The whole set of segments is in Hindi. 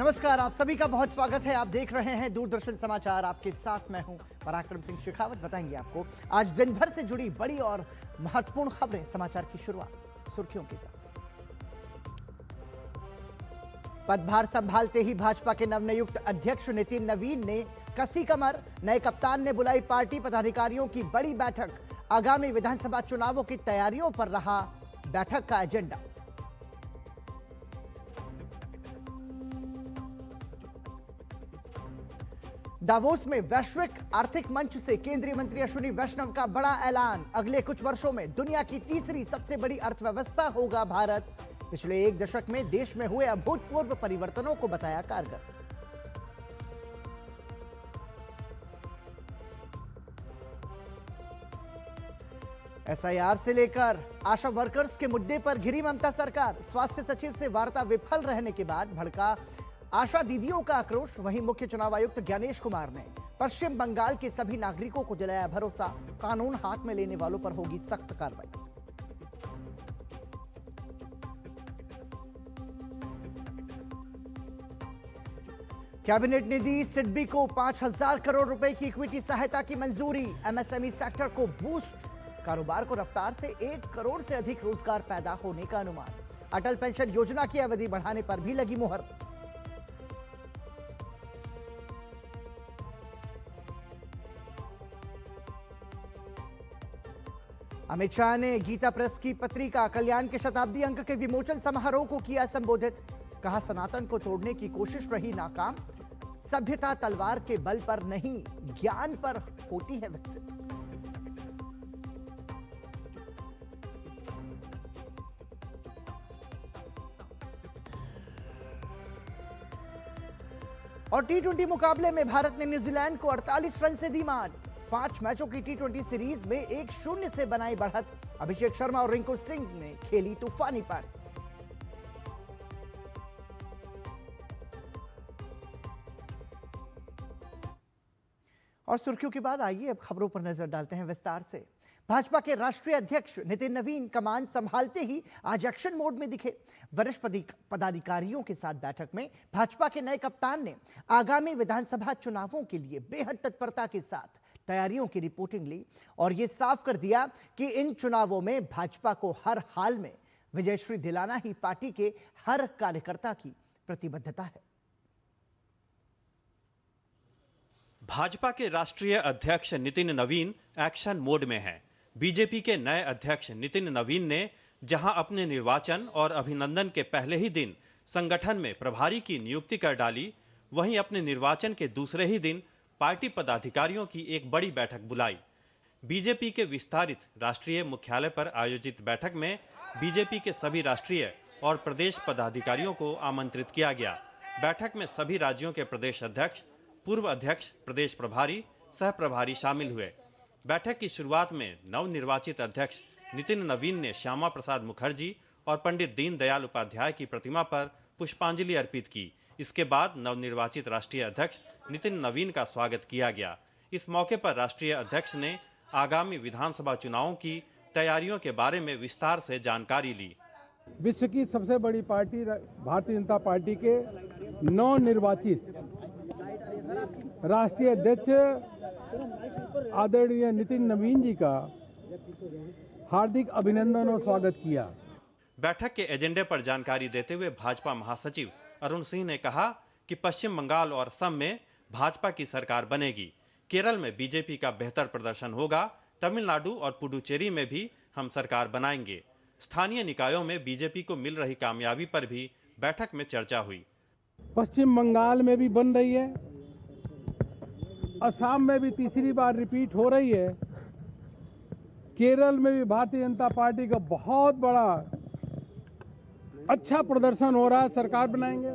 नमस्कार, आप सभी का बहुत स्वागत है। आप देख रहे हैं दूरदर्शन समाचार। आपके साथ मैं हूं पराक्रम सिंह शेखावत। बताएंगे आपको आज दिन भर से जुड़ी बड़ी और महत्वपूर्ण खबरें। समाचार की शुरुआत सुर्खियों के साथ। पदभार संभालते ही भाजपा के नवनियुक्त अध्यक्ष नितिन नवीन ने कसी कमर। नए कप्तान ने बुलाई पार्टी पदाधिकारियों की बड़ी बैठक। आगामी विधानसभा चुनावों की तैयारियों पर रहा बैठक का एजेंडा। दावोस में वैश्विक आर्थिक मंच से केंद्रीय मंत्री अश्विनी वैष्णव का बड़ा ऐलान। अगले कुछ वर्षों में दुनिया की तीसरी सबसे बड़ी अर्थव्यवस्था होगा भारत। पिछले एक दशक में देश में हुए अभूतपूर्व परिवर्तनों को बताया कारगर। एसआईआर से लेकर आशा वर्कर्स के मुद्दे पर घिरी ममता सरकार। स्वास्थ्य सचिव से वार्ता विफल रहने के बाद भड़का आशा दीदियों का आक्रोश। वहीं मुख्य चुनाव आयुक्त ज्ञानेश कुमार ने पश्चिम बंगाल के सभी नागरिकों को दिलाया भरोसा। कानून हाथ में लेने वालों पर होगी सख्त कार्रवाई। कैबिनेट ने दी सिडबी को 5,000 करोड़ रुपए की इक्विटी सहायता की मंजूरी। एमएसएमई सेक्टर को बूस्ट। कारोबार को रफ्तार से 1 करोड़ से अधिक रोजगार पैदा होने का अनुमान। अटल पेंशन योजना की अवधि बढ़ाने पर भी लगी मुहर। अमित शाह ने गीता प्रेस की पत्रिका कल्याण के शताब्दी अंक के विमोचन समारोह को किया संबोधित। कहा, सनातन को तोड़ने की कोशिश रही नाकाम। सभ्यता तलवार के बल पर नहीं, ज्ञान पर होती है विकसित। और टी20 मुकाबले में भारत ने न्यूजीलैंड को 48 रन से दी मात। 5 मैचों की टी20 सीरीज में 1-0 से बनाई बढ़त। अभिषेक शर्मा और रिंकू सिंह ने खेली तूफानी पारी। और सुर्खियों के बाद आइए अब खबरों पर नजर डालते हैं विस्तार से। भाजपा के राष्ट्रीय अध्यक्ष नितिन नवीन कमान संभालते ही आज एक्शन मोड में दिखे। वरिष्ठ पदाधिकारियों के साथ बैठक में भाजपा के नए कप्तान ने आगामी विधानसभा चुनावों के लिए बेहद तत्परता के साथ तैयारियों की रिपोर्टिंग ली और यह साफ कर दिया कि इन चुनावों में भाजपा को हर हाल में विजयश्री दिलाना ही पार्टी के हर कार्यकर्ता की प्रतिबद्धता है। भाजपा के राष्ट्रीय अध्यक्ष नितिन नवीन एक्शन मोड में हैं। बीजेपी के नए अध्यक्ष नितिन नवीन ने जहां अपने निर्वाचन और अभिनंदन के पहले ही दिन संगठन में प्रभारी की नियुक्ति कर डाली, वहीं अपने निर्वाचन के दूसरे ही दिन पार्टी पदाधिकारियों की एक बड़ी बैठक बुलाई। बीजेपी के विस्तारित राष्ट्रीय मुख्यालय पर आयोजित बैठक में बीजेपी के सभी राष्ट्रीय और प्रदेश पदाधिकारियों को आमंत्रित किया गया। बैठक में सभी राज्यों के प्रदेश अध्यक्ष, पूर्व अध्यक्ष, प्रदेश प्रभारी, सह प्रभारी शामिल हुए। बैठक की शुरुआत में नवनिर्वाचित अध्यक्ष नितिन नवीन ने श्यामा प्रसाद मुखर्जी और पंडित दीनदयाल उपाध्याय की प्रतिमा पर पुष्पांजलि अर्पित की। इसके बाद नवनिर्वाचित राष्ट्रीय अध्यक्ष नितिन नवीन का स्वागत किया गया। इस मौके पर राष्ट्रीय अध्यक्ष ने आगामी विधानसभा चुनावों की तैयारियों के बारे में विस्तार से जानकारी ली। विश्व की सबसे बड़ी पार्टी भारतीय जनता पार्टी के नवनिर्वाचित राष्ट्रीय अध्यक्ष आदरणीय नितिन नवीन जी का हार्दिक अभिनंदन और स्वागत किया। बैठक के एजेंडे पर जानकारी देते हुए भाजपा महासचिव अरुण सिंह ने कहा कि पश्चिम बंगाल और असम में भाजपा की सरकार बनेगी। केरल में बीजेपी का बेहतर प्रदर्शन होगा। तमिलनाडु और पुडुचेरी में भी हम सरकार बनाएंगे। स्थानीय निकायों में बीजेपी को मिल रही कामयाबी पर भी बैठक में चर्चा हुई। पश्चिम बंगाल में भी बन रही है, असम में भी तीसरी बार रिपीट हो रही है, केरल में भी भारतीय जनता पार्टी का बहुत बड़ा अच्छा प्रदर्शन हो रहा है, सरकार बनाएंगे।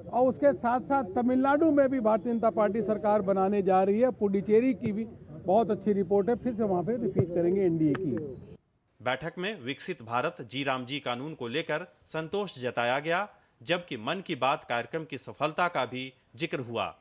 और उसके साथ साथ तमिलनाडु में भी भारतीय जनता पार्टी सरकार बनाने जा रही है। पुडुचेरी की भी बहुत अच्छी रिपोर्ट है, फिर से वहां पे रिपीट करेंगे एनडीए की। बैठक में विकसित भारत जी राम जी कानून को लेकर संतोष जताया गया, जबकि मन की बात कार्यक्रम की सफलता का भी जिक्र हुआ।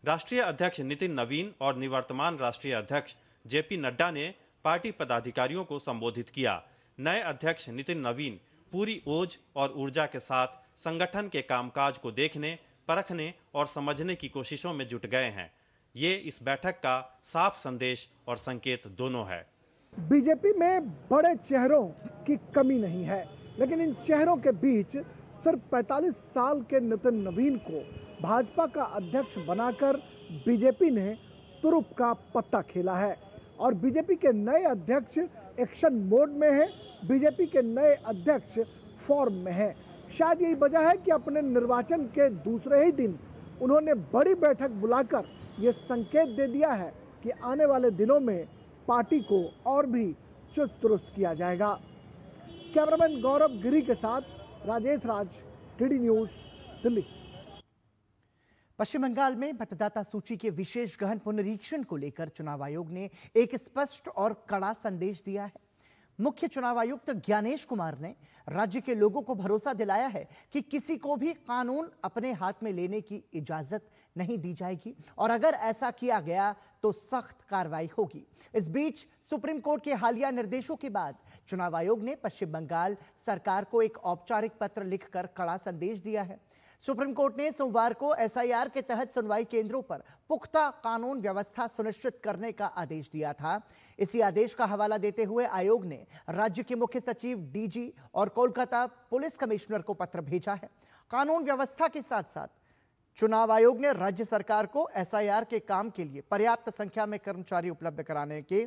राष्ट्रीय अध्यक्ष नितिन नवीन और निवर्तमान राष्ट्रीय अध्यक्ष जेपी नड्डा ने पार्टी पदाधिकारियों को संबोधित किया। नए अध्यक्ष नितिन नवीन पूरी ओज और ऊर्जा के साथ संगठन के कामकाज को देखने परखने और समझने की कोशिशों में जुट गए हैं। ये इस बैठक का साफ संदेश और संकेत दोनों है। बीजेपी में बड़े चेहरों की कमी नहीं है, लेकिन इन चेहरों के बीच सिर्फ 45 साल के नितिन नवीन को भाजपा का अध्यक्ष बनाकर बीजेपी ने तुरुप का पत्ता खेला है। और बीजेपी के नए अध्यक्ष एक्शन मोड में है, बीजेपी के नए अध्यक्ष फॉर्म में है। शायद यही वजह है कि अपने निर्वाचन के दूसरे ही दिन उन्होंने बड़ी बैठक बुलाकर ये संकेत दे दिया है कि आने वाले दिनों में पार्टी को और भी चुस्त दुरुस्त किया जाएगा। कैमरामैन गौरव गिरी के साथ राजेश राज, डीडी न्यूज, दिल्ली। पश्चिम बंगाल में मतदाता सूची के विशेष गहन पुनरीक्षण को लेकर चुनाव आयोग ने एक स्पष्ट और कड़ा संदेश दिया है। मुख्य चुनाव आयुक्त ज्ञानेश कुमार ने राज्य के लोगों को भरोसा दिलाया है कि किसी को भी कानून अपने हाथ में लेने की इजाजत नहीं दी जाएगी और अगर ऐसा किया गया तो सख्त कार्रवाई होगी। इस बीच सुप्रीम कोर्ट के हालिया निर्देशों के बाद चुनाव आयोग ने पश्चिम बंगाल सरकार को एक औपचारिक पत्र लिखकर कड़ा संदेश दिया है। सुप्रीम कोर्ट ने सोमवार को एसआईआर के तहत सुनवाई केंद्रों पर पुख्ता कानून व्यवस्था सुनिश्चित करने का आदेश दिया था। इसी आदेश का हवाला देते हुए आयोग ने राज्य के मुख्य सचिव, डीजी और कोलकाता पुलिस कमिश्नर को पत्र भेजा है। कानून व्यवस्था के साथ साथ चुनाव आयोग ने राज्य सरकार को एसआईआर के काम के लिए पर्याप्त संख्या में कर्मचारी उपलब्ध कराने के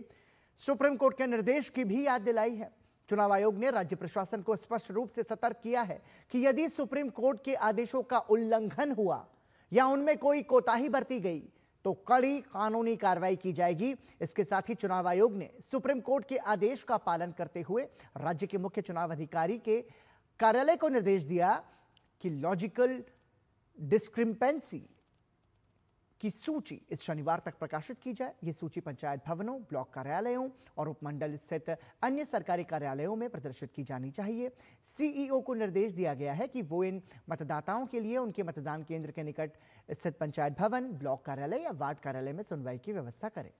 सुप्रीम कोर्ट के निर्देश की भी याद दिलाई है। चुनाव आयोग ने राज्य प्रशासन को स्पष्ट रूप से सतर्क किया है कि यदि सुप्रीम कोर्ट के आदेशों का उल्लंघन हुआ या उनमें कोई कोताही बरती गई तो कड़ी कानूनी कार्रवाई की जाएगी। इसके साथ ही चुनाव आयोग ने सुप्रीम कोर्ट के आदेश का पालन करते हुए राज्य के मुख्य चुनाव अधिकारी के कार्यालय को निर्देश दिया कि लॉजिकल डिस्क्रिपेंसी की सूची इस शनिवार तक प्रकाशित की जाए। यह सूची पंचायत भवनों, ब्लॉक कार्यालयों और उपमंडल स्थित अन्य सरकारी कार्यालयों में प्रदर्शित की जानी चाहिए। सीईओ को निर्देश दिया गया है कि वो इन मतदाताओं के लिए उनके मतदान केंद्र के निकट स्थित पंचायत भवन, ब्लॉक कार्यालय या वार्ड कार्यालय में सुनवाई की व्यवस्था करें।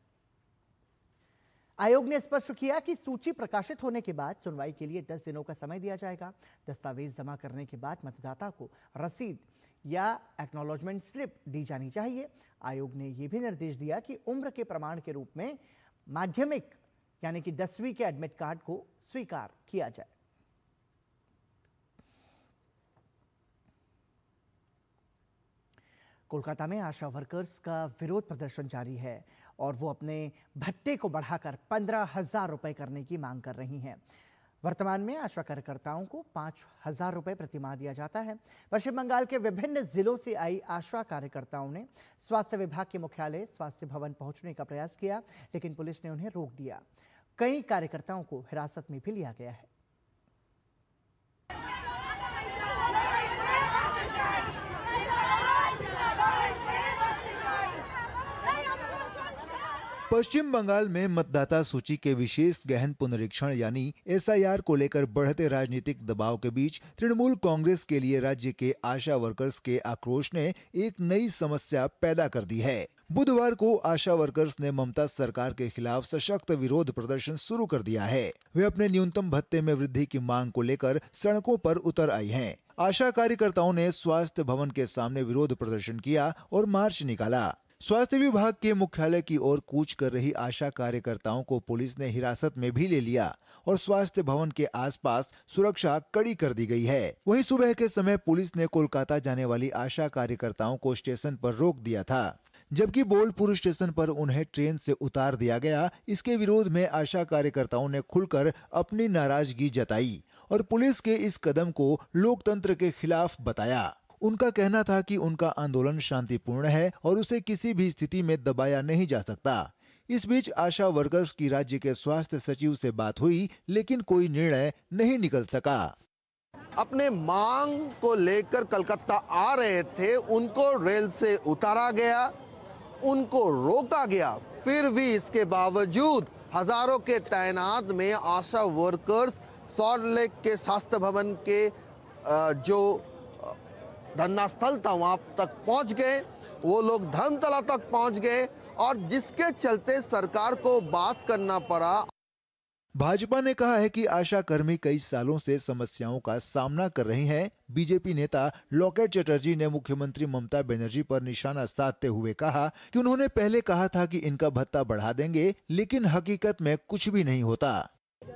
आयोग ने स्पष्ट किया कि सूची प्रकाशित होने के बाद सुनवाई के लिए 10 दिनों का समय दिया जाएगा। दस्तावेज जमा करने के बाद मतदाता को रसीद या एक्नॉलेजमेंट स्लिप दी जानी चाहिए। आयोग ने यह भी निर्देश दिया कि उम्र के प्रमाण के रूप में माध्यमिक यानी कि 10वीं के एडमिट कार्ड को स्वीकार किया जाए। कोलकाता में आशा वर्कर्स का विरोध प्रदर्शन जारी है और वो अपने भत्ते को बढ़ाकर 15,000 रुपए करने की मांग कर रही हैं। वर्तमान में आशा कार्यकर्ताओं को 5,000 रुपए प्रतिमाह दिया जाता है। पश्चिम बंगाल के विभिन्न जिलों से आई आशा कार्यकर्ताओं ने स्वास्थ्य विभाग के मुख्यालय स्वास्थ्य भवन पहुंचने का प्रयास किया, लेकिन पुलिस ने उन्हें रोक दिया। कई कार्यकर्ताओं को हिरासत में भी लिया गया है। पश्चिम बंगाल में मतदाता सूची के विशेष गहन पुनरीक्षण यानी एसआईआर को लेकर बढ़ते राजनीतिक दबाव के बीच तृणमूल कांग्रेस के लिए राज्य के आशा वर्कर्स के आक्रोश ने एक नई समस्या पैदा कर दी है। बुधवार को आशा वर्कर्स ने ममता सरकार के खिलाफ सशक्त विरोध प्रदर्शन शुरू कर दिया है। वे अपने न्यूनतम भत्ते में वृद्धि की मांग को लेकर सड़कों पर उतर आई हैं। आशा कार्यकर्ताओं ने स्वास्थ्य भवन के सामने विरोध प्रदर्शन किया और मार्च निकाला। स्वास्थ्य विभाग के मुख्यालय की ओर कूच कर रही आशा कार्यकर्ताओं को पुलिस ने हिरासत में भी ले लिया और स्वास्थ्य भवन के आसपास सुरक्षा कड़ी कर दी गई है। वहीं सुबह के समय पुलिस ने कोलकाता जाने वाली आशा कार्यकर्ताओं को स्टेशन पर रोक दिया था, जबकि बोलपुर स्टेशन पर उन्हें ट्रेन से उतार दिया गया। इसके विरोध में आशा कार्यकर्ताओं ने खुलकर अपनी नाराजगी जताई और पुलिस के इस कदम को लोकतंत्र के खिलाफ बताया। उनका कहना था कि उनका आंदोलन शांतिपूर्ण है और उसे किसी भी स्थिति में दबाया नहीं जा सकता। इस बीच आशा वर्कर्स की राज्य के स्वास्थ्य सचिव से बात हुई, लेकिन कोई निर्णय नहीं निकल सका। अपने मांग को लेकर कलकत्ता आ रहे थे, उनको रेल से उतारा गया, उनको रोका गया। फिर भी इसके बावजूद हजारों के तैनात में आशा वर्कर्स सॉल्ट लेक के स्वास्थ्य भवन के जो धरना स्थल था वहां तक पहुंच गए। वो लोग धर्मतला तक पहुंच गए और जिसके चलते सरकार को बात करना पड़ा। भाजपा ने कहा है कि आशा कर्मी कई सालों से समस्याओं का सामना कर रही हैं। बीजेपी नेता लॉकेट चटर्जी ने मुख्यमंत्री ममता बनर्जी पर निशाना साधते हुए कहा कि उन्होंने पहले कहा था कि इनका भत्ता बढ़ा देंगे, लेकिन हकीकत में कुछ भी नहीं होता।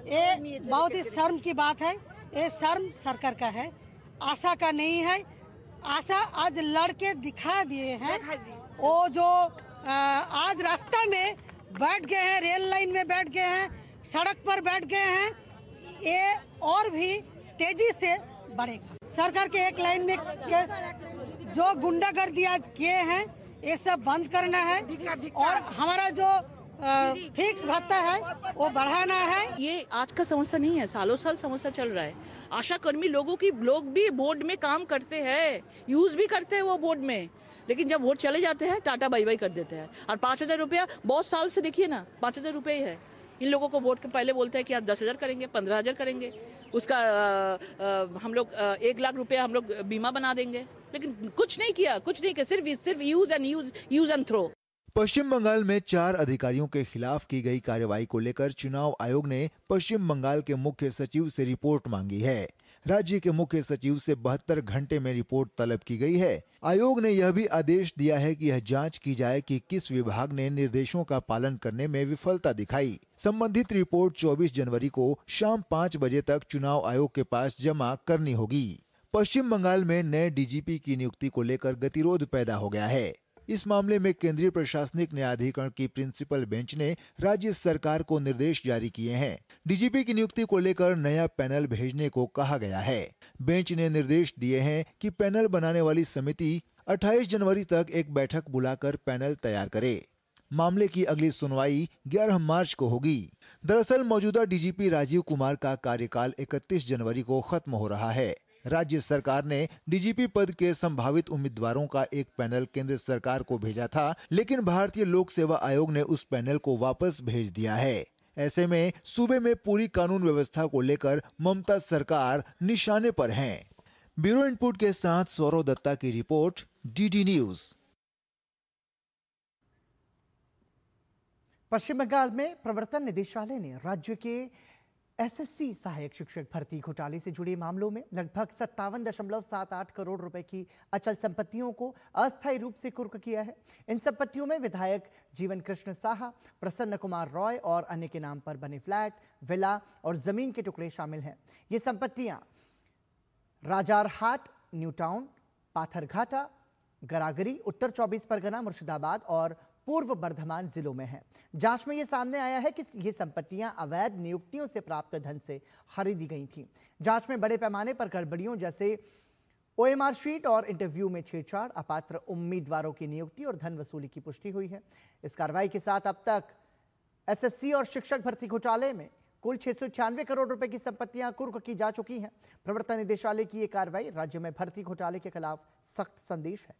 ये बहुत ही शर्म की बात है। ये शर्म सरकार का है, आशा का नहीं है। आशा आज लड़के दिखा दिए हैं। वो जो आज रास्ता में बैठ गए हैं, रेल लाइन में बैठ गए हैं, सड़क पर बैठ गए हैं, ये और भी तेजी से बढ़ेगा। सरकार के एक लाइन में जो गुंडागर्दी आज किए हैं, ये सब बंद करना है और हमारा जो फिक्स भत्ता है वो बढ़ाना है। ये आज का समस्या नहीं है, सालों साल समस्या चल रहा है। आशा कर्मी लोग भी बोर्ड में काम करते हैं, यूज भी करते हैं वो बोर्ड में, लेकिन जब वोट चले जाते हैं टाटा बाई बाई कर देते हैं। और 5,000 रुपया बहुत साल से देखिए ना, 5,000 रुपये ही है। इन लोगों को वोट के पहले बोलते हैं कि आप 10,000 करेंगे, 15,000 करेंगे, उसका हम लोग 1 लाख रुपया हम लोग बीमा बना देंगे, लेकिन कुछ नहीं किया, सिर्फ यूज एंड थ्रो। पश्चिम बंगाल में 4 अधिकारियों के खिलाफ की गई कार्रवाई को लेकर चुनाव आयोग ने पश्चिम बंगाल के मुख्य सचिव से रिपोर्ट मांगी है। राज्य के मुख्य सचिव से 72 घंटे में रिपोर्ट तलब की गई है। आयोग ने यह भी आदेश दिया है कि यह जांच की जाए कि किस विभाग ने निर्देशों का पालन करने में विफलता दिखाई। संबंधित रिपोर्ट 24 जनवरी को शाम 5 बजे तक चुनाव आयोग के पास जमा करनी होगी। पश्चिम बंगाल में नए डीजीपी की नियुक्ति को लेकर गतिरोध पैदा हो गया है। इस मामले में केंद्रीय प्रशासनिक न्यायाधिकरण की प्रिंसिपल बेंच ने राज्य सरकार को निर्देश जारी किए हैं। डीजीपी की नियुक्ति को लेकर नया पैनल भेजने को कहा गया है। बेंच ने निर्देश दिए हैं कि पैनल बनाने वाली समिति 28 जनवरी तक एक बैठक बुलाकर पैनल तैयार करे। मामले की अगली सुनवाई 11 मार्च को होगी। दरअसल मौजूदा डीजीपी राजीव कुमार का कार्यकाल 31 जनवरी को खत्म हो रहा है। राज्य सरकार ने डीजीपी पद के संभावित उम्मीदवारों का एक पैनल केंद्र सरकार को भेजा था, लेकिन भारतीय लोक सेवा आयोग ने उस पैनल को वापस भेज दिया है। ऐसे में सूबे में पूरी कानून व्यवस्था को लेकर ममता सरकार निशाने पर है। ब्यूरो इनपुट के साथ सौरव दत्ता की रिपोर्ट, डीडी न्यूज। पश्चिम बंगाल में प्रवर्तन निदेशालय ने राज्य के एसएससी सहायक शिक्षक भर्ती घोटाले से जुड़े मामलों में लगभग 57.78 करोड़ रुपए की अचल संपत्तियों को अस्थायी रूप से कुर्क किया है। इन संपत्तियों में विधायक जीवन कृष्ण साहा, प्रसन्न कुमार रॉय और अन्य के नाम पर बने फ्लैट, विला और जमीन के टुकड़े शामिल हैं। ये संपत्तियां राजारहाट, न्यू टाउन, पाथरघाटा, गरागरी, उत्तर 24 परगना, मुर्शिदाबाद और पूर्व बर्धमान जिलों में है। जांच में यह सामने आया है कि ये संपत्तियां अवैध नियुक्तियों से प्राप्त धन से खरीदी गई थीं। जांच में बड़े पैमाने पर गड़बड़ियों जैसे ओएमआर शीट और इंटरव्यू में छेड़छाड़, अपात्र उम्मीदवारों की नियुक्ति और धन वसूली की पुष्टि हुई है। इस कार्रवाई के साथ अब तक एसएससी और शिक्षक भर्ती घोटाले में कुल 696 करोड़ रुपए की संपत्तियां कुर्क की जा चुकी हैं। प्रवर्तन निदेशालय की यह कार्रवाई राज्य में भर्ती घोटाले के खिलाफ सख्त संदेश है।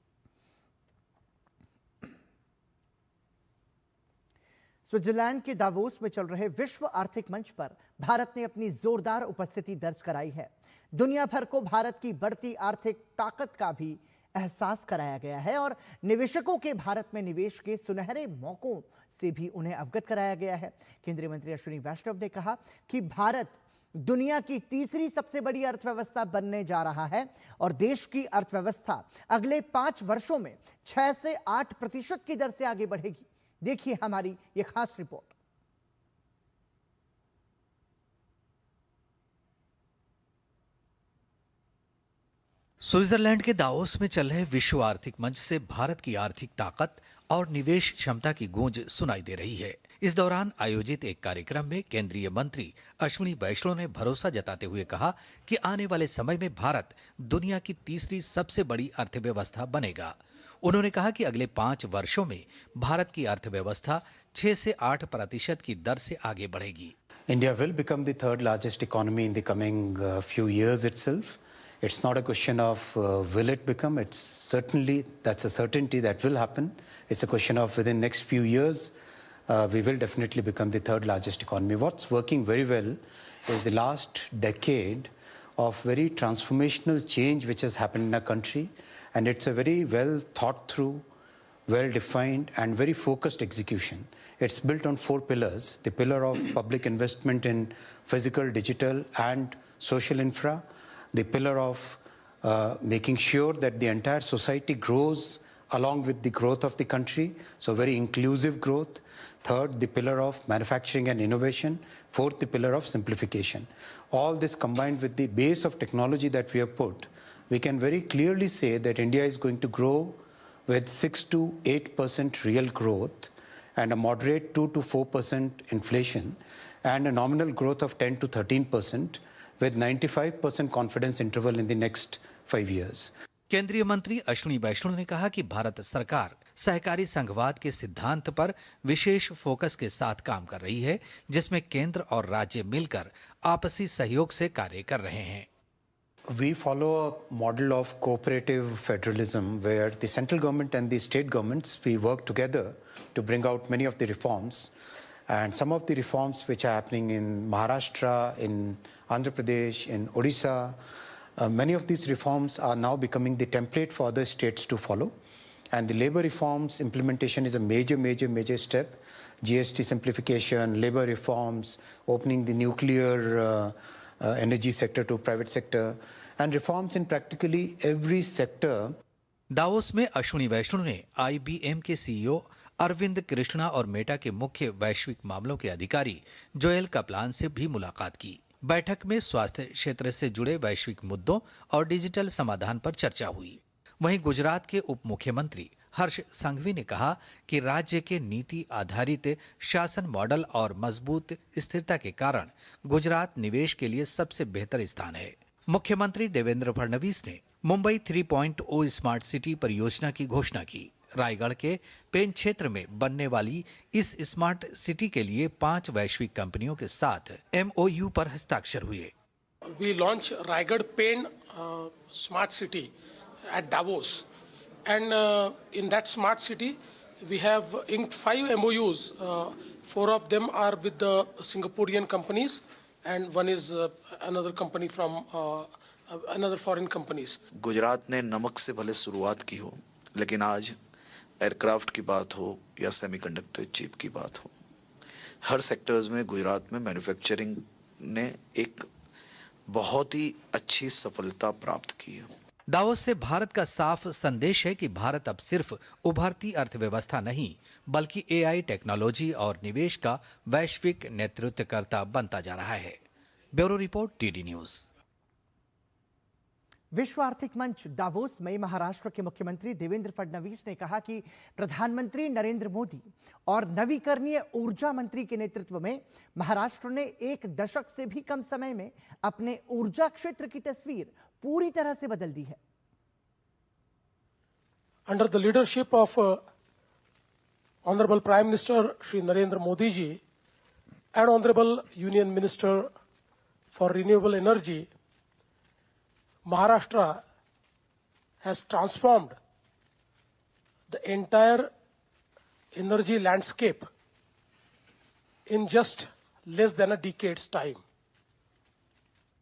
स्विट्जरलैंड के दावोस में चल रहे विश्व आर्थिक मंच पर भारत ने अपनी जोरदार उपस्थिति दर्ज कराई है। दुनिया भर को भारत की बढ़ती आर्थिक ताकत का भी एहसास कराया गया है और निवेशकों के भारत में निवेश के सुनहरे मौकों से भी उन्हें अवगत कराया गया है। केंद्रीय मंत्री अश्विनी वैष्णव ने कहा कि भारत दुनिया की तीसरी सबसे बड़ी अर्थव्यवस्था बनने जा रहा है और देश की अर्थव्यवस्था अगले 5 वर्षों में 6 से 8% की दर से आगे बढ़ेगी। देखिए हमारी ये खास रिपोर्ट। स्विट्जरलैंड के दावोस में चल रहे विश्व आर्थिक मंच से भारत की आर्थिक ताकत और निवेश क्षमता की गूंज सुनाई दे रही है। इस दौरान आयोजित एक कार्यक्रम में केंद्रीय मंत्री अश्विनी वैष्णव ने भरोसा जताते हुए कहा कि आने वाले समय में भारत दुनिया की तीसरी सबसे बड़ी अर्थव्यवस्था बनेगा। उन्होंने कहा कि अगले 5 वर्षों में भारत की अर्थव्यवस्था 6 से 8% की दर से आगे बढ़ेगी। India will become the third largest economy in the coming few years itself. It's not a question of will it become. It's certainly, that's a certainty that will happen. It's a question of within next few years, we will definitely become the third largest economy. What's working very well is the last decade of very transformational change which has happened in our country. And it's a very well thought through, well-defined and very focused execution. It's built on 4 pillars: the pillar of public investment in physical, digital, and social infra, the pillar of making sure that the entire society grows along with the growth of the country, so very inclusive growth. Third, the pillar of manufacturing and innovation. Fourth, the pillar of simplification. All this combined with the base of technology that we have put, we can very clearly say that India is going to grow with 6 to 8% real growth and a moderate 2 to 4% inflation and a nominal growth of 10 to 13% with 95% confidence interval in the next 5 years. केंद्रीय मंत्री अश्विनी वैष्णव ने कहा कि भारत सरकार सहकारी संघवाद के सिद्धांत पर विशेष फोकस के साथ काम कर रही है, जिसमें केंद्र और राज्य मिलकर आपसी सहयोग से कार्य कर रहे हैं। We follow a model of cooperative federalism where the central government and the state governments, we work together to bring out many of the reforms. And some of the reforms which are happening in Maharashtra, in Andhra Pradesh, in Odisha, many of these reforms are now becoming the template for other states to follow. And the labor reforms implementation is a major step. GST simplification, labor reforms, opening the nuclear energy sector to private sector, and reforms in practically every sector. Davos में अश्विनी वैष्णव ने IBM के CEO अरविंद कृष्णा और मेटा के मुख्य वैश्विक मामलों के अधिकारी जोएल कपलान से भी मुलाकात की। बैठक में स्वास्थ्य क्षेत्र से जुड़े वैश्विक मुद्दों और डिजिटल समाधान पर चर्चा हुई। वहीं गुजरात के उप मुख्यमंत्री हर्ष संघवी ने कहा कि राज्य के नीति आधारित शासन मॉडल और मजबूत स्थिरता के कारण गुजरात निवेश के लिए सबसे बेहतर स्थान है। मुख्यमंत्री देवेंद्र फडणवीस ने मुंबई 3.0 स्मार्ट सिटी परियोजना की घोषणा की। रायगढ़ के पेन क्षेत्र में बनने वाली इस स्मार्ट सिटी के लिए 5 वैश्विक कंपनियों के साथ MOU पर हस्ताक्षर हुए। We launch Raigad Pen Smart City at Davos, and in that smart city we have inked 5 MOUs. 4 of them are with the Singaporean companies, and one is another company from another foreign companies. Gujarat ने नमक से भले शुरुआत की हो, लेकिन आज एयरक्राफ्ट की बात हो या सेमीकंडक्टर चिप की बात हो, हर सेक्टर्स में गुजरात में मैन्युफैक्चरिंग ने एक बहुत ही अच्छी सफलता प्राप्त की है। दावोस से भारत का साफ संदेश है कि भारत अब सिर्फ उभरती अर्थव्यवस्था नहीं, बल्कि AI टेक्नोलॉजी और निवेश का वैश्विक नेतृत्वकर्ता बनता जा रहा है। Bureau report, DD news. विश्व आर्थिक मंच दावोस में महाराष्ट्र के मुख्यमंत्री देवेंद्र फडणवीस ने कहा कि प्रधानमंत्री नरेंद्र मोदी और नवीकरणीय ऊर्जा मंत्री के नेतृत्व में महाराष्ट्र ने 1 दशक से भी कम समय में अपने ऊर्जा क्षेत्र की तस्वीर पूरी तरह से बदल दी है। Under the leadership of Honorable Prime Minister Shri Narendra Modi ji and Honorable Union Minister for Renewable Energy, Maharashtra has transformed the entire energy landscape in just less than a decade's time.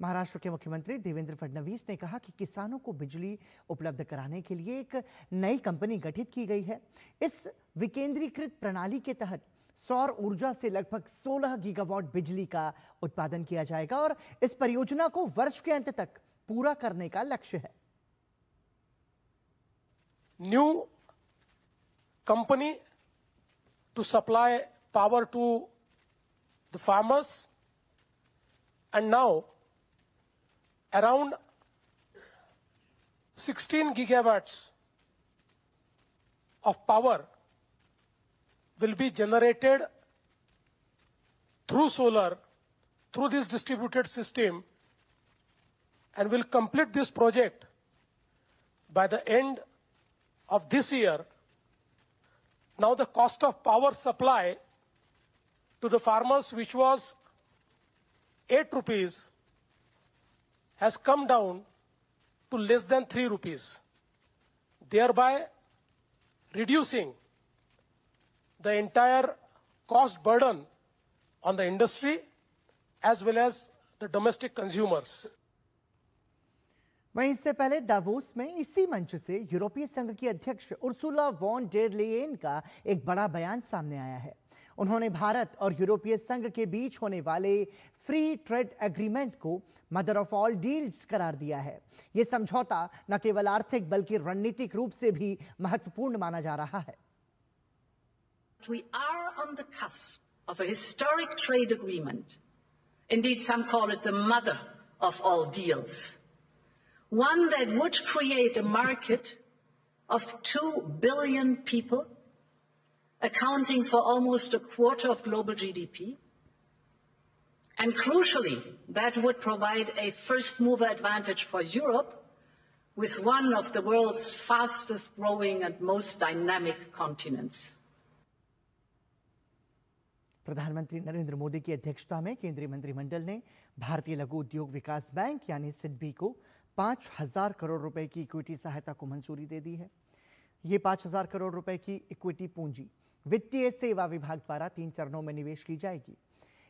Maharashtra के मुख्यमंत्री देवेंद्र फडणवीस ने कहा कि किसानों को बिजली उपलब्ध कराने के लिए एक नई कंपनी गठित की गई है। इस विकेंद्रीकृत प्रणाली के तहत सौर ऊर्जा से लगभग 16 गीगावाट बिजली का उत्पादन किया जाएगा और इस परियोजना को वर्ष के अंत तक पूरा करने का लक्ष्य है। New company to supply power to the farmers, and now around 16 gigawatts of power will be generated through solar, through this distributed system, and will complete this project by the end of this year. Now the cost of power supply to the farmers, which was 8 rupees, has come down to less than 3 rupees, thereby reducing the entire cost burden on the industry as well as the domestic consumers. वहीं इससे पहले दावोस में इसी मंच से यूरोपीय संघ की अध्यक्ष उर्सुला वॉन डेर लेयेन का एक बड़ा बयान सामने आया है। उन्होंने भारत और यूरोपीय संघ के बीच होने वाले फ्री ट्रेड एग्रीमेंट को मदर ऑफ ऑल डील्स करार दिया है। यह समझौता न केवल आर्थिक बल्कि रणनीतिक रूप से भी महत्वपूर्ण माना जा रहा है। We are on the cusp of a historic trade agreement. Indeed, some call it the mother of all deals. One that would create a market of 2 billion people, accounting for almost a quarter of global GDP. And crucially, that would provide a first mover advantage for Europe with one of the world's fastest growing and most dynamic continents. प्रधानमंत्री नरेंद्र मोदी की अध्यक्षता में केंद्रीय मंत्रिमंडल ने भारतीय लघु उद्योग विकास बैंक यानी सिडबी को 5,000 करोड़ रुपए की इक्विटी सहायता को मंजूरी दे दी है। ये 5,000 करोड़ रुपए की इक्विटी पूंजी वित्तीय सेवा विभाग द्वारा 3 चरणों में निवेश की जाएगी।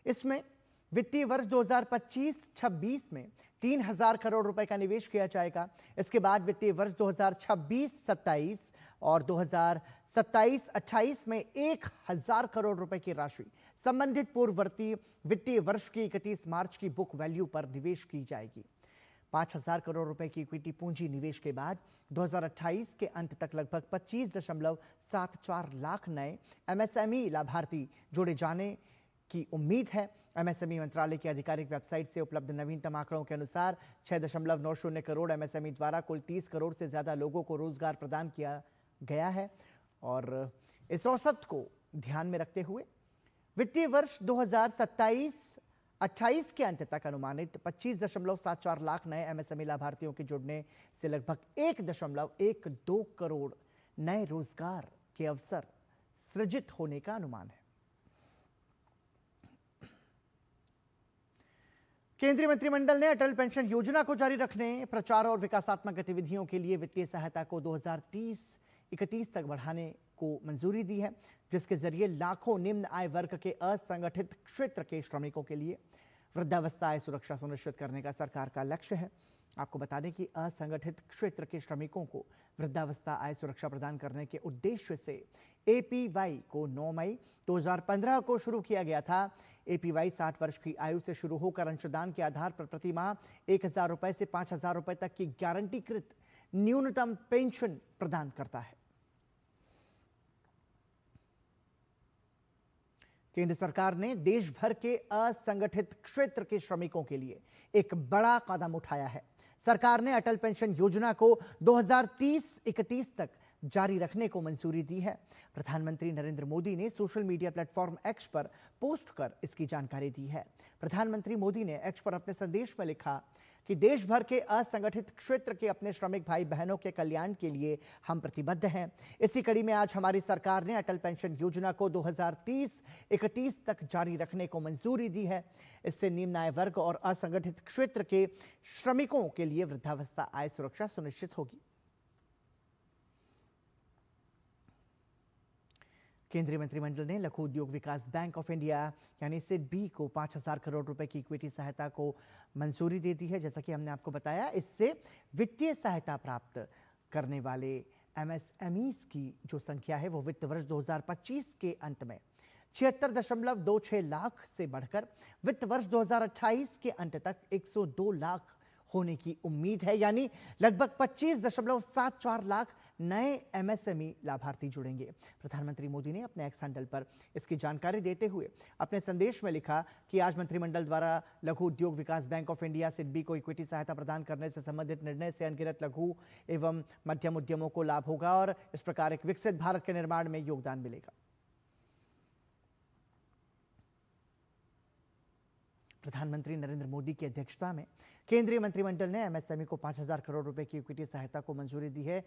इसमें वित्तीय वर्ष 2025-26 में 3,000 करोड़ रुपए का निवेश किया जाएगा। इसके बाद वित्तीय वर्ष 2026-27 और 2027-28 में 1,000 करोड़ रुपए की राशि संबंधित पूर्ववर्ती वित्तीय वर्ष की 31 मार्च की बुक वैल्यू पर निवेश की जाएगी। 5,000 करोड़ रुपए की इक्विटी पूंजी निवेश के बाद 2028 के अंत तक लगभग 25.74 लाख नए एमएसएमई लाभार्थी जोड़े जाने की उम्मीद है। एमएसएमई मंत्रालय की आधिकारिक वेबसाइट से उपलब्ध नवीनतम आंकड़ों के अनुसार 6.90 करोड़ एमएसएमई द्वारा कुल 30 करोड़ से ज्यादा लोगों को रोजगार प्रदान किया गया है और इस औसत को ध्यान में रखते हुए वित्तीय वर्ष 2027-28 के अंत तक अनुमानित 25.74 लाख नए एमएसएमई लाभार्थियों के जुड़ने से लगभग 1.12 करोड़ नए रोजगार के अवसर सृजित होने का अनुमान है। केंद्रीय मंत्रिमंडल ने अटल पेंशन योजना को जारी रखने, प्रचार और विकासात्मक गतिविधियों के लिए वित्तीय सहायता को 2030-31 तक बढ़ाने को मंजूरी दी है, जिसके जरिए लाखों निम्न आय वर्ग के असंगठित क्षेत्र के श्रमिकों के लिए वृद्धावस्था आय सुरक्षा सुनिश्चित करने का सरकार का लक्ष्य है। आपको बता दें कि असंगठित क्षेत्र के श्रमिकों को वृद्धावस्था आय सुरक्षा प्रदान करने के उद्देश्य से एपीवाई को 9 मई 2015 को शुरू किया गया था। एपीवाई 60 वर्ष की आयु से शुरू होकर अंशदान के आधार पर प्रति माह 1,000 रुपए से 5,000 रुपए तक की गारंटीकृत न्यूनतम पेंशन प्रदान करता है। केंद्र सरकार ने देश भर के असंगठित क्षेत्र के श्रमिकों के लिए एक बड़ा कदम उठाया है। सरकार ने अटल पेंशन योजना को 2030-31 तक जारी रखने को मंजूरी दी है। प्रधानमंत्री नरेंद्र मोदी ने सोशल मीडिया प्लेटफॉर्म एक्स पर पोस्ट कर इसकी जानकारी दी है। प्रधानमंत्री मोदी ने एक्स पर अपने संदेश में लिखा कि देश भर के असंगठित क्षेत्र के अपने श्रमिक भाई बहनों के कल्याण के लिए हम प्रतिबद्ध हैं। इसी कड़ी में आज हमारी सरकार ने अटल पेंशन योजना को 2030-31 तक जारी रखने को मंजूरी दी है। इससे निम्न आय वर्ग और असंगठित क्षेत्र के श्रमिकों के लिए वृद्धावस्था आय सुरक्षा सुनिश्चित होगी। केंद्रीय मंत्रिमंडल ने लघु उद्योग विकास बैंक ऑफ इंडिया यानी सिडबी को 5,000 करोड़ रुपए की इक्विटी सहायता को मंजूरी दे दी है। जैसा कि हमने आपको बताया, इससे वित्तीय सहायता प्राप्त करने वाले एमएसएमईज की जो संख्या है वो वित्त वर्ष 2025 के अंत में 76.26 लाख से बढ़कर वित्त वर्ष 2028 के अंत तक 102 लाख होने की उम्मीद है। यानी लगभग 25.74 लाख नए एमएसएमई लाभार्थी जुड़ेंगे। प्रधानमंत्री मोदी ने अपने एक्स हैंडल पर इसकी जानकारी देते हुए अपने संदेश में लिखा कि आज मंत्रिमंडल द्वारा लघु उद्योग विकास बैंक ऑफ इंडिया सिडबी को इक्विटी सहायता प्रदान करने से संबंधित निर्णय से अनगिनत लघु एवं मध्यम उद्यमों को लाभ होगा और इस प्रकार एक विकसित भारत के निर्माण में योगदान मिलेगा। प्रधानमंत्री नरेंद्र मोदी की अध्यक्षता में केंद्रीय मंत्रिमंडल ने एमएसएमई को 5,000 करोड़ रुपए की इक्विटी सहायता को मंजूरी दी है।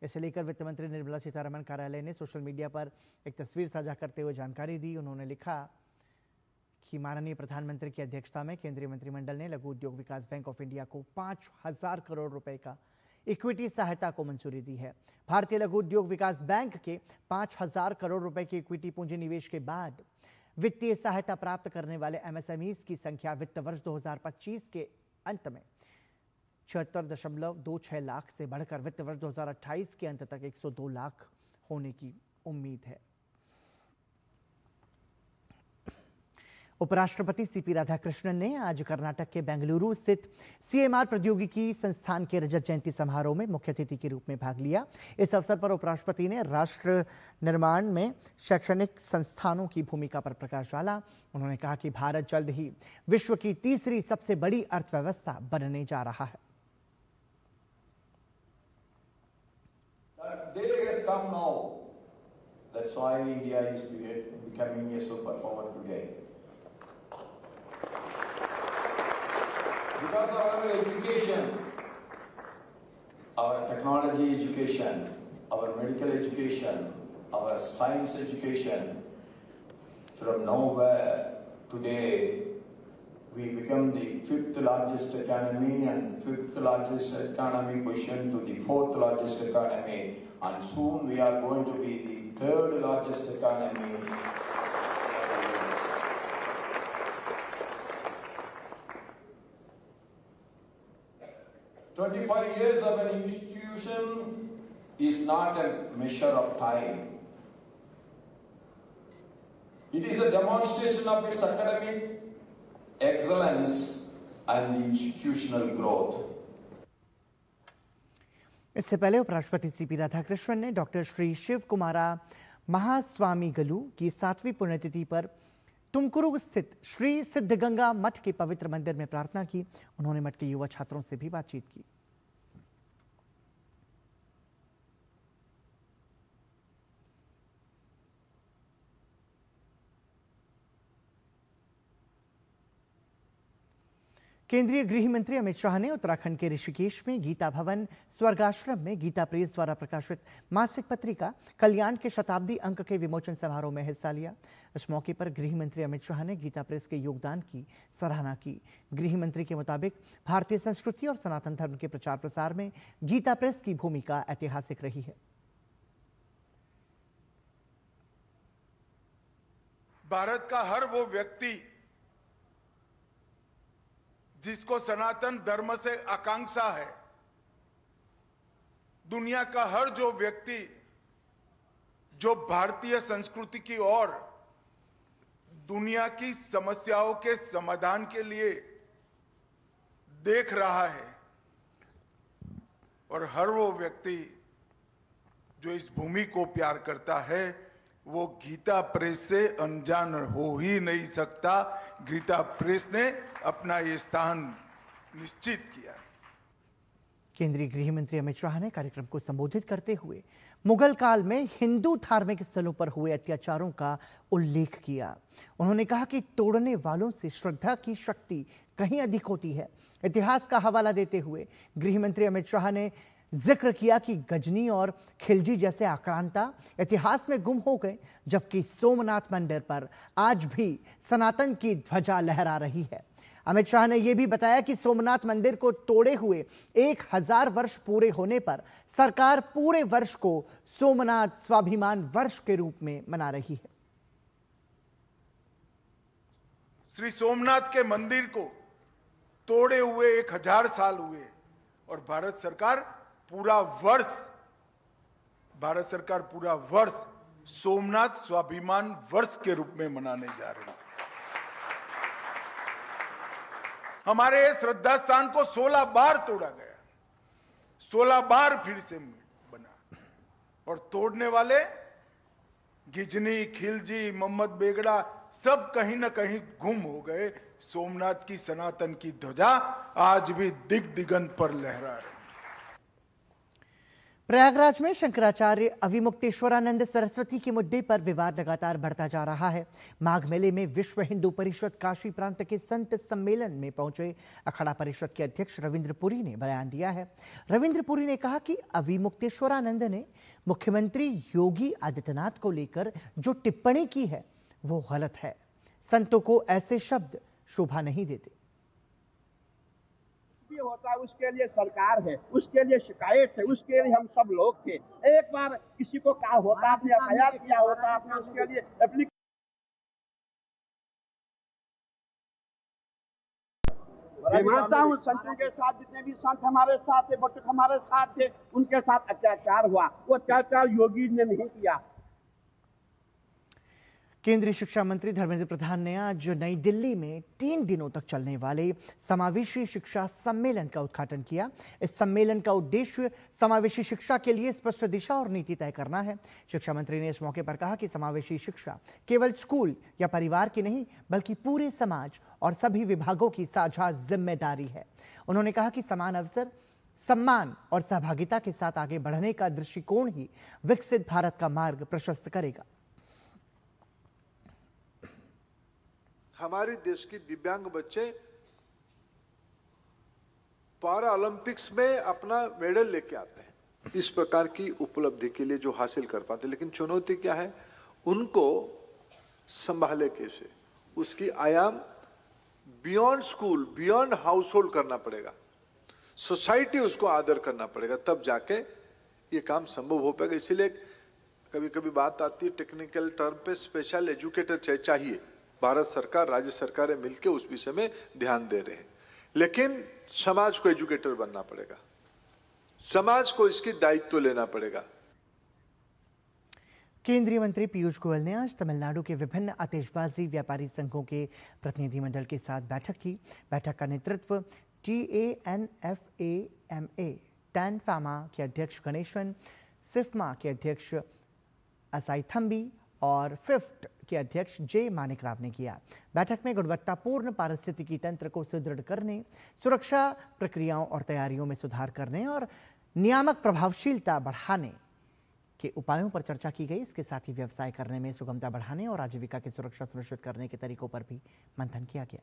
इसे लेकर वित्त मंत्री निर्मला सीतारमण कार्यालय ने सोशल मीडिया पर एक तस्वीर साझा करते हुए जानकारी दी। उन्होंने लिखा कि माननीय प्रधानमंत्री की अध्यक्षता में केंद्रीय मंत्रिमंडल ने लघु उद्योग विकास बैंक ऑफ इंडिया को 5,000 करोड़ रुपए का इक्विटी सहायता को मंजूरी दी है। भारतीय लघु उद्योग विकास बैंक के 5,000 करोड़ रुपए की इक्विटी पूंजी निवेश के बाद वित्तीय सहायता प्राप्त करने वाले एमएसएमईज की संख्या वित्त वर्ष 2025 के अंत में 76.26 लाख से बढ़कर वित्त वर्ष 2028 के अंत तक 102 लाख होने की उम्मीद है। उपराष्ट्रपति सीपी राधाकृष्णन ने आज कर्नाटक के बेंगलुरु स्थित सीएमआर प्रौद्योगिकी संस्थान के रजत जयंती समारोह में मुख्य अतिथि के रूप में भाग लिया। इस अवसर पर उपराष्ट्रपति ने राष्ट्र निर्माण में शैक्षणिक संस्थानों की भूमिका पर प्रकाश डाला। उन्होंने कहा कि भारत जल्द ही विश्व की तीसरी सबसे बड़ी अर्थव्यवस्था बनने जा रहा है। Because of our education, our technology education, our medical education, our science education, from nowhere today we become the 5th largest economy and 5th largest economy position to the 4th largest economy, and soon we are going to be the 3rd largest economy. 25 years of an institution is not a measure of time. It is a demonstration of its academic excellence and the institutional growth. इससे पहले उपराष्ट्रपति सीपी राधाकृष्णन ने डॉक्टर श्री शिव कुमारा महास्वामीगलु की 7वीं पुण्यतिथि पर तुमकुरु स्थित श्री सिद्धगंगा मठ के पवित्र मंदिर में प्रार्थना की। उन्होंने मठ के युवा छात्रों से भी बातचीत की। केंद्रीय गृह मंत्री अमित शाह ने उत्तराखंड के ऋषिकेश में गीता भवन स्वर्गाश्रम में गीता प्रेस द्वारा प्रकाशित मासिक पत्रिका कल्याण के शताब्दी अंक के विमोचन समारोह में हिस्सा लिया। इस मौके पर गृह मंत्री अमित शाह ने गीता प्रेस के योगदान की सराहना की। गृह मंत्री के मुताबिक भारतीय संस्कृति और सनातन धर्म के प्रचार प्रसार में गीता प्रेस की भूमिका ऐतिहासिक रही है। भारत का हर वो व्यक्ति जिसको सनातन धर्म से आकांक्षा है, दुनिया का हर जो व्यक्ति जो भारतीय संस्कृति की ओर दुनिया की समस्याओं के समाधान के लिए देख रहा है, और हर वो व्यक्ति जो इस भूमि को प्यार करता है, वो गीता प्रेस से अनजान हो ही नहीं सकता। गीता प्रेस ने अपना ये स्थान निश्चित किया। केंद्रीय गृह मंत्री अमित शाह ने कार्यक्रम को संबोधित करते हुए मुगल काल में हिंदू धार्मिक स्थलों पर हुए अत्याचारों का उल्लेख किया। उन्होंने कहा कि तोड़ने वालों से श्रद्धा की शक्ति कहीं अधिक होती है। इतिहास का हवाला देते हुए गृह मंत्री अमित शाह ने जिक्र किया कि गजनी और खिलजी जैसे आक्रांता इतिहास में गुम हो गए, जबकि सोमनाथ मंदिर पर आज भी सनातन की ध्वजा लहरा रही है। अमित शाह ने यह भी बताया कि सोमनाथ मंदिर को तोड़े हुए 1000 वर्ष पूरे होने पर सरकार पूरे वर्ष को सोमनाथ स्वाभिमान वर्ष के रूप में मना रही है। श्री सोमनाथ के मंदिर को तोड़े हुए 1000 साल हुए और भारत सरकार पूरा वर्ष सोमनाथ स्वाभिमान वर्ष के रूप में मनाने जा रही है। हमारे श्रद्धा स्थान को 16 बार तोड़ा गया, 16 बार फिर से बना, और तोड़ने वाले गिजनी, खिलजी, मोहम्मद बेगड़ा सब कहीं ना कहीं गुम हो गए। सोमनाथ की सनातन की ध्वजा आज भी दिगंत पर लहरा रही। प्रयागराज में शंकराचार्य अविमुक्तेश्वरानंद सरस्वती के मुद्दे पर विवाद लगातार बढ़ता जा रहा है। माघ मेले में विश्व हिंदू परिषद काशी प्रांत के संत सम्मेलन में पहुंचे अखाड़ा परिषद के अध्यक्ष रविंद्र पुरी ने बयान दिया है। रविंद्र पुरी ने कहा कि अविमुक्तेश्वरानंद ने मुख्यमंत्री योगी आदित्यनाथ को लेकर जो टिप्पणी की है वो गलत है। संतों को ऐसे शब्द शोभा नहीं देते। होता है उसके लिए सरकार है, उसके लिए शिकायत है, उसके लिए हम सब लोग थे। एक बार किसी को कहा होता, आपने एफआईआर किया होता, आपने उसके लिए एप्लीकेशन मैं मानता हूँ संतों के साथ जितने भी संत हमारे साथ थे, बटुक हमारे साथ थे, उनके साथ अत्याचार हुआ। वो अत्याचार योगी ने नहीं किया। केंद्रीय शिक्षा मंत्री धर्मेंद्र प्रधान ने आज नई दिल्ली में 3 दिनों तक चलने वाले समावेशी शिक्षा सम्मेलन का उद्घाटन किया। इस सम्मेलन का उद्देश्य समावेशी शिक्षा के लिए स्पष्ट दिशा और नीति तय करना है। शिक्षा मंत्री ने इस मौके पर कहा कि समावेशी शिक्षा केवल स्कूल या परिवार की नहीं, बल्कि पूरे समाज और सभी विभागों की साझा जिम्मेदारी है। उन्होंने कहा कि समान अवसर, सम्मान और सहभागिता के साथ आगे बढ़ने का दृष्टिकोण ही विकसित भारत का मार्ग प्रशस्त करेगा। हमारे देश के दिव्यांग बच्चे पारा ओलंपिक्स में अपना मेडल लेके आते हैं। इस प्रकार की उपलब्धि के लिए जो हासिल कर पाते, लेकिन चुनौती क्या है, उनको संभाले कैसे, उसकी आयाम beyond school, beyond house hold करना पड़ेगा। सोसाइटी उसको आदर करना पड़ेगा, तब जाके ये काम संभव हो पाएगा। इसीलिए कभी कभी बात आती है टेक्निकल टर्म पे स्पेशल एजुकेटर चाहिए। भारत सरकार, राज्य सरकारें मिलकर उस विषय में ध्यान दे रहे हैं, लेकिन समाज को एजुकेटर बनना पड़ेगा, समाज को इसकी दायित्व लेना पड़ेगा। केंद्रीय मंत्री पीयूष गोयल ने आज तमिलनाडु के विभिन्न आतिशबाजी व्यापारी संघों के प्रतिनिधिमंडल के साथ बैठक की। बैठक का नेतृत्व TANFAMA टैन फामा के अध्यक्ष गणेशन, सिफमा के अध्यक्ष असाई और फिफ्ट के अध्यक्ष जे मानिक राव ने किया। बैठक में गुणवत्तापूर्ण पारिस्थितिकी तंत्र को सुदृढ़ करने, सुरक्षा प्रक्रियाओं और तैयारियों में सुधार करने और नियामक प्रभावशीलता बढ़ाने के उपायों पर चर्चा की गई। इसके साथ ही व्यवसाय करने में सुगमता बढ़ाने और आजीविका की सुरक्षा सुनिश्चित करने के तरीकों पर भी मंथन किया गया।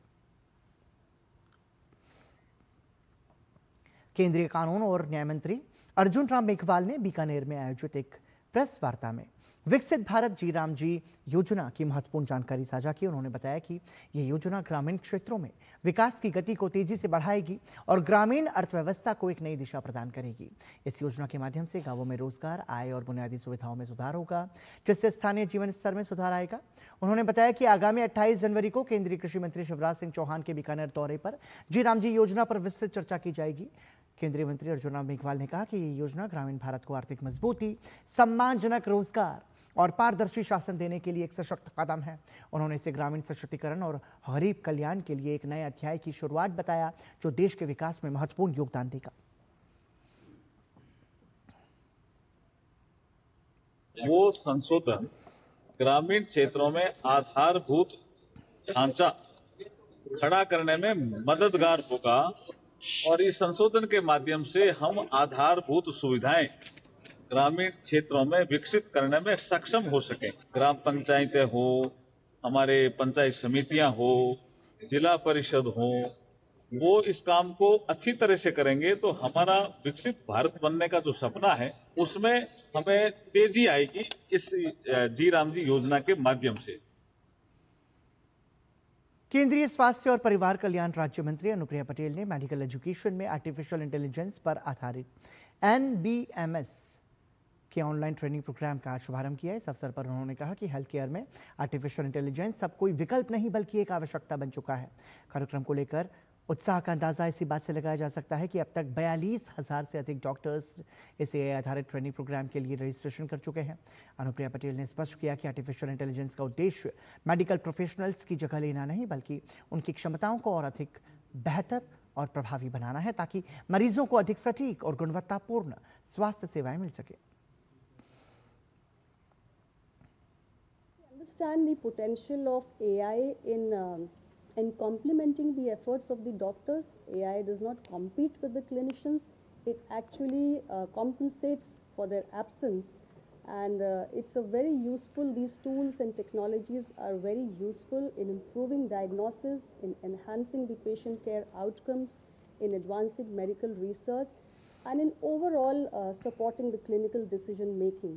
केंद्रीय कानून और न्याय मंत्री अर्जुन राम मेघवाल ने बीकानेर में आयोजित एक प्रेस वार्ता में विकसित भारत जी राम जी योजना की महत्वपूर्ण जानकारी साझा की। उन्होंने बताया कि यह योजना ग्रामीण क्षेत्रों में विकास की गति को तेजी से बढ़ाएगी और ग्रामीण अर्थव्यवस्था को एक नई दिशा प्रदान करेगी। इस योजना के माध्यम से गांवों में रोजगार, आय और बुनियादी सुविधाओं में सुधार होगा, जिससे स्थानीय जीवन स्तर में सुधार आएगा। उन्होंने बताया कि आगामी 28 जनवरी को केंद्रीय कृषि मंत्री शिवराज सिंह चौहान के बीकानेर दौरे पर जी राम जी योजना पर विस्तृत चर्चा की जाएगी। केंद्रीय मंत्री अर्जुन राम मेघवाल ने कहा कि ये योजना ग्रामीण भारत को आर्थिक मजबूती, सम्मानजनक रोजगार और पारदर्शी शासन देने के लिए एक सशक्त कदम है। उन्होंने इसे ग्रामीण सशक्तिकरण और गरीब कल्याण के लिए एक नए अध्याय की शुरुआत बताया, जो देश के विकास में महत्वपूर्ण योगदान देगा। वो संशोधन ग्रामीण क्षेत्रों में आधारभूत ढांचा खड़ा करने में मददगार होगा और इस संशोधन के माध्यम से हम आधारभूत सुविधाएं ग्रामीण क्षेत्रों में विकसित करने में सक्षम हो सके। ग्राम पंचायतें हो, हमारे पंचायत समितियां हो, जिला परिषद हो, वो इस काम को अच्छी तरह से करेंगे तो हमारा विकसित भारत बनने का जो सपना है उसमें हमें तेजी आएगी इस जी राम जी योजना के माध्यम से। केंद्रीय स्वास्थ्य और परिवार कल्याण राज्य मंत्री अनुप्रिया पटेल ने मेडिकल एजुकेशन में आर्टिफिशियल इंटेलिजेंस पर आधारित NBMS के ऑनलाइन ट्रेनिंग प्रोग्राम का शुभारंभ किया। इस अवसर पर उन्होंने कहा कि हेल्थ केयर में आर्टिफिशियल इंटेलिजेंस अब कोई विकल्प नहीं बल्कि एक आवश्यकता बन चुका है। कार्यक्रम को लेकर उत्साह का अंदाजा इसी बात से लगाया जा सकता है कि अब तक 42,000 से अधिक डॉक्टर्स इस AI आधारित ट्रेनिंग प्रोग्राम के लिए रजिस्ट्रेशन कर चुके हैं। अनुप्रिया पटेल ने स्पष्ट किया कि आर्टिफिशियल इंटेलिजेंस का उद्देश्य मेडिकल प्रोफेशनल्स की जगह लेना नहीं, बल्कि उनकी क्षमताओं को और अधिक बेहतर और प्रभावी बनाना है, ताकि मरीजों को अधिक सटीक और गुणवत्तापूर्ण स्वास्थ्य सेवाएं मिल सके। Understand the potential of AI in complementing the efforts of the doctors. AI does not compete with the clinicians. It actually compensates for their absence, and it's a very useful. These tools and technologies are very useful in improving diagnosis, in enhancing the patient care outcomes, in advancing medical research, and in overall supporting the clinical decision making.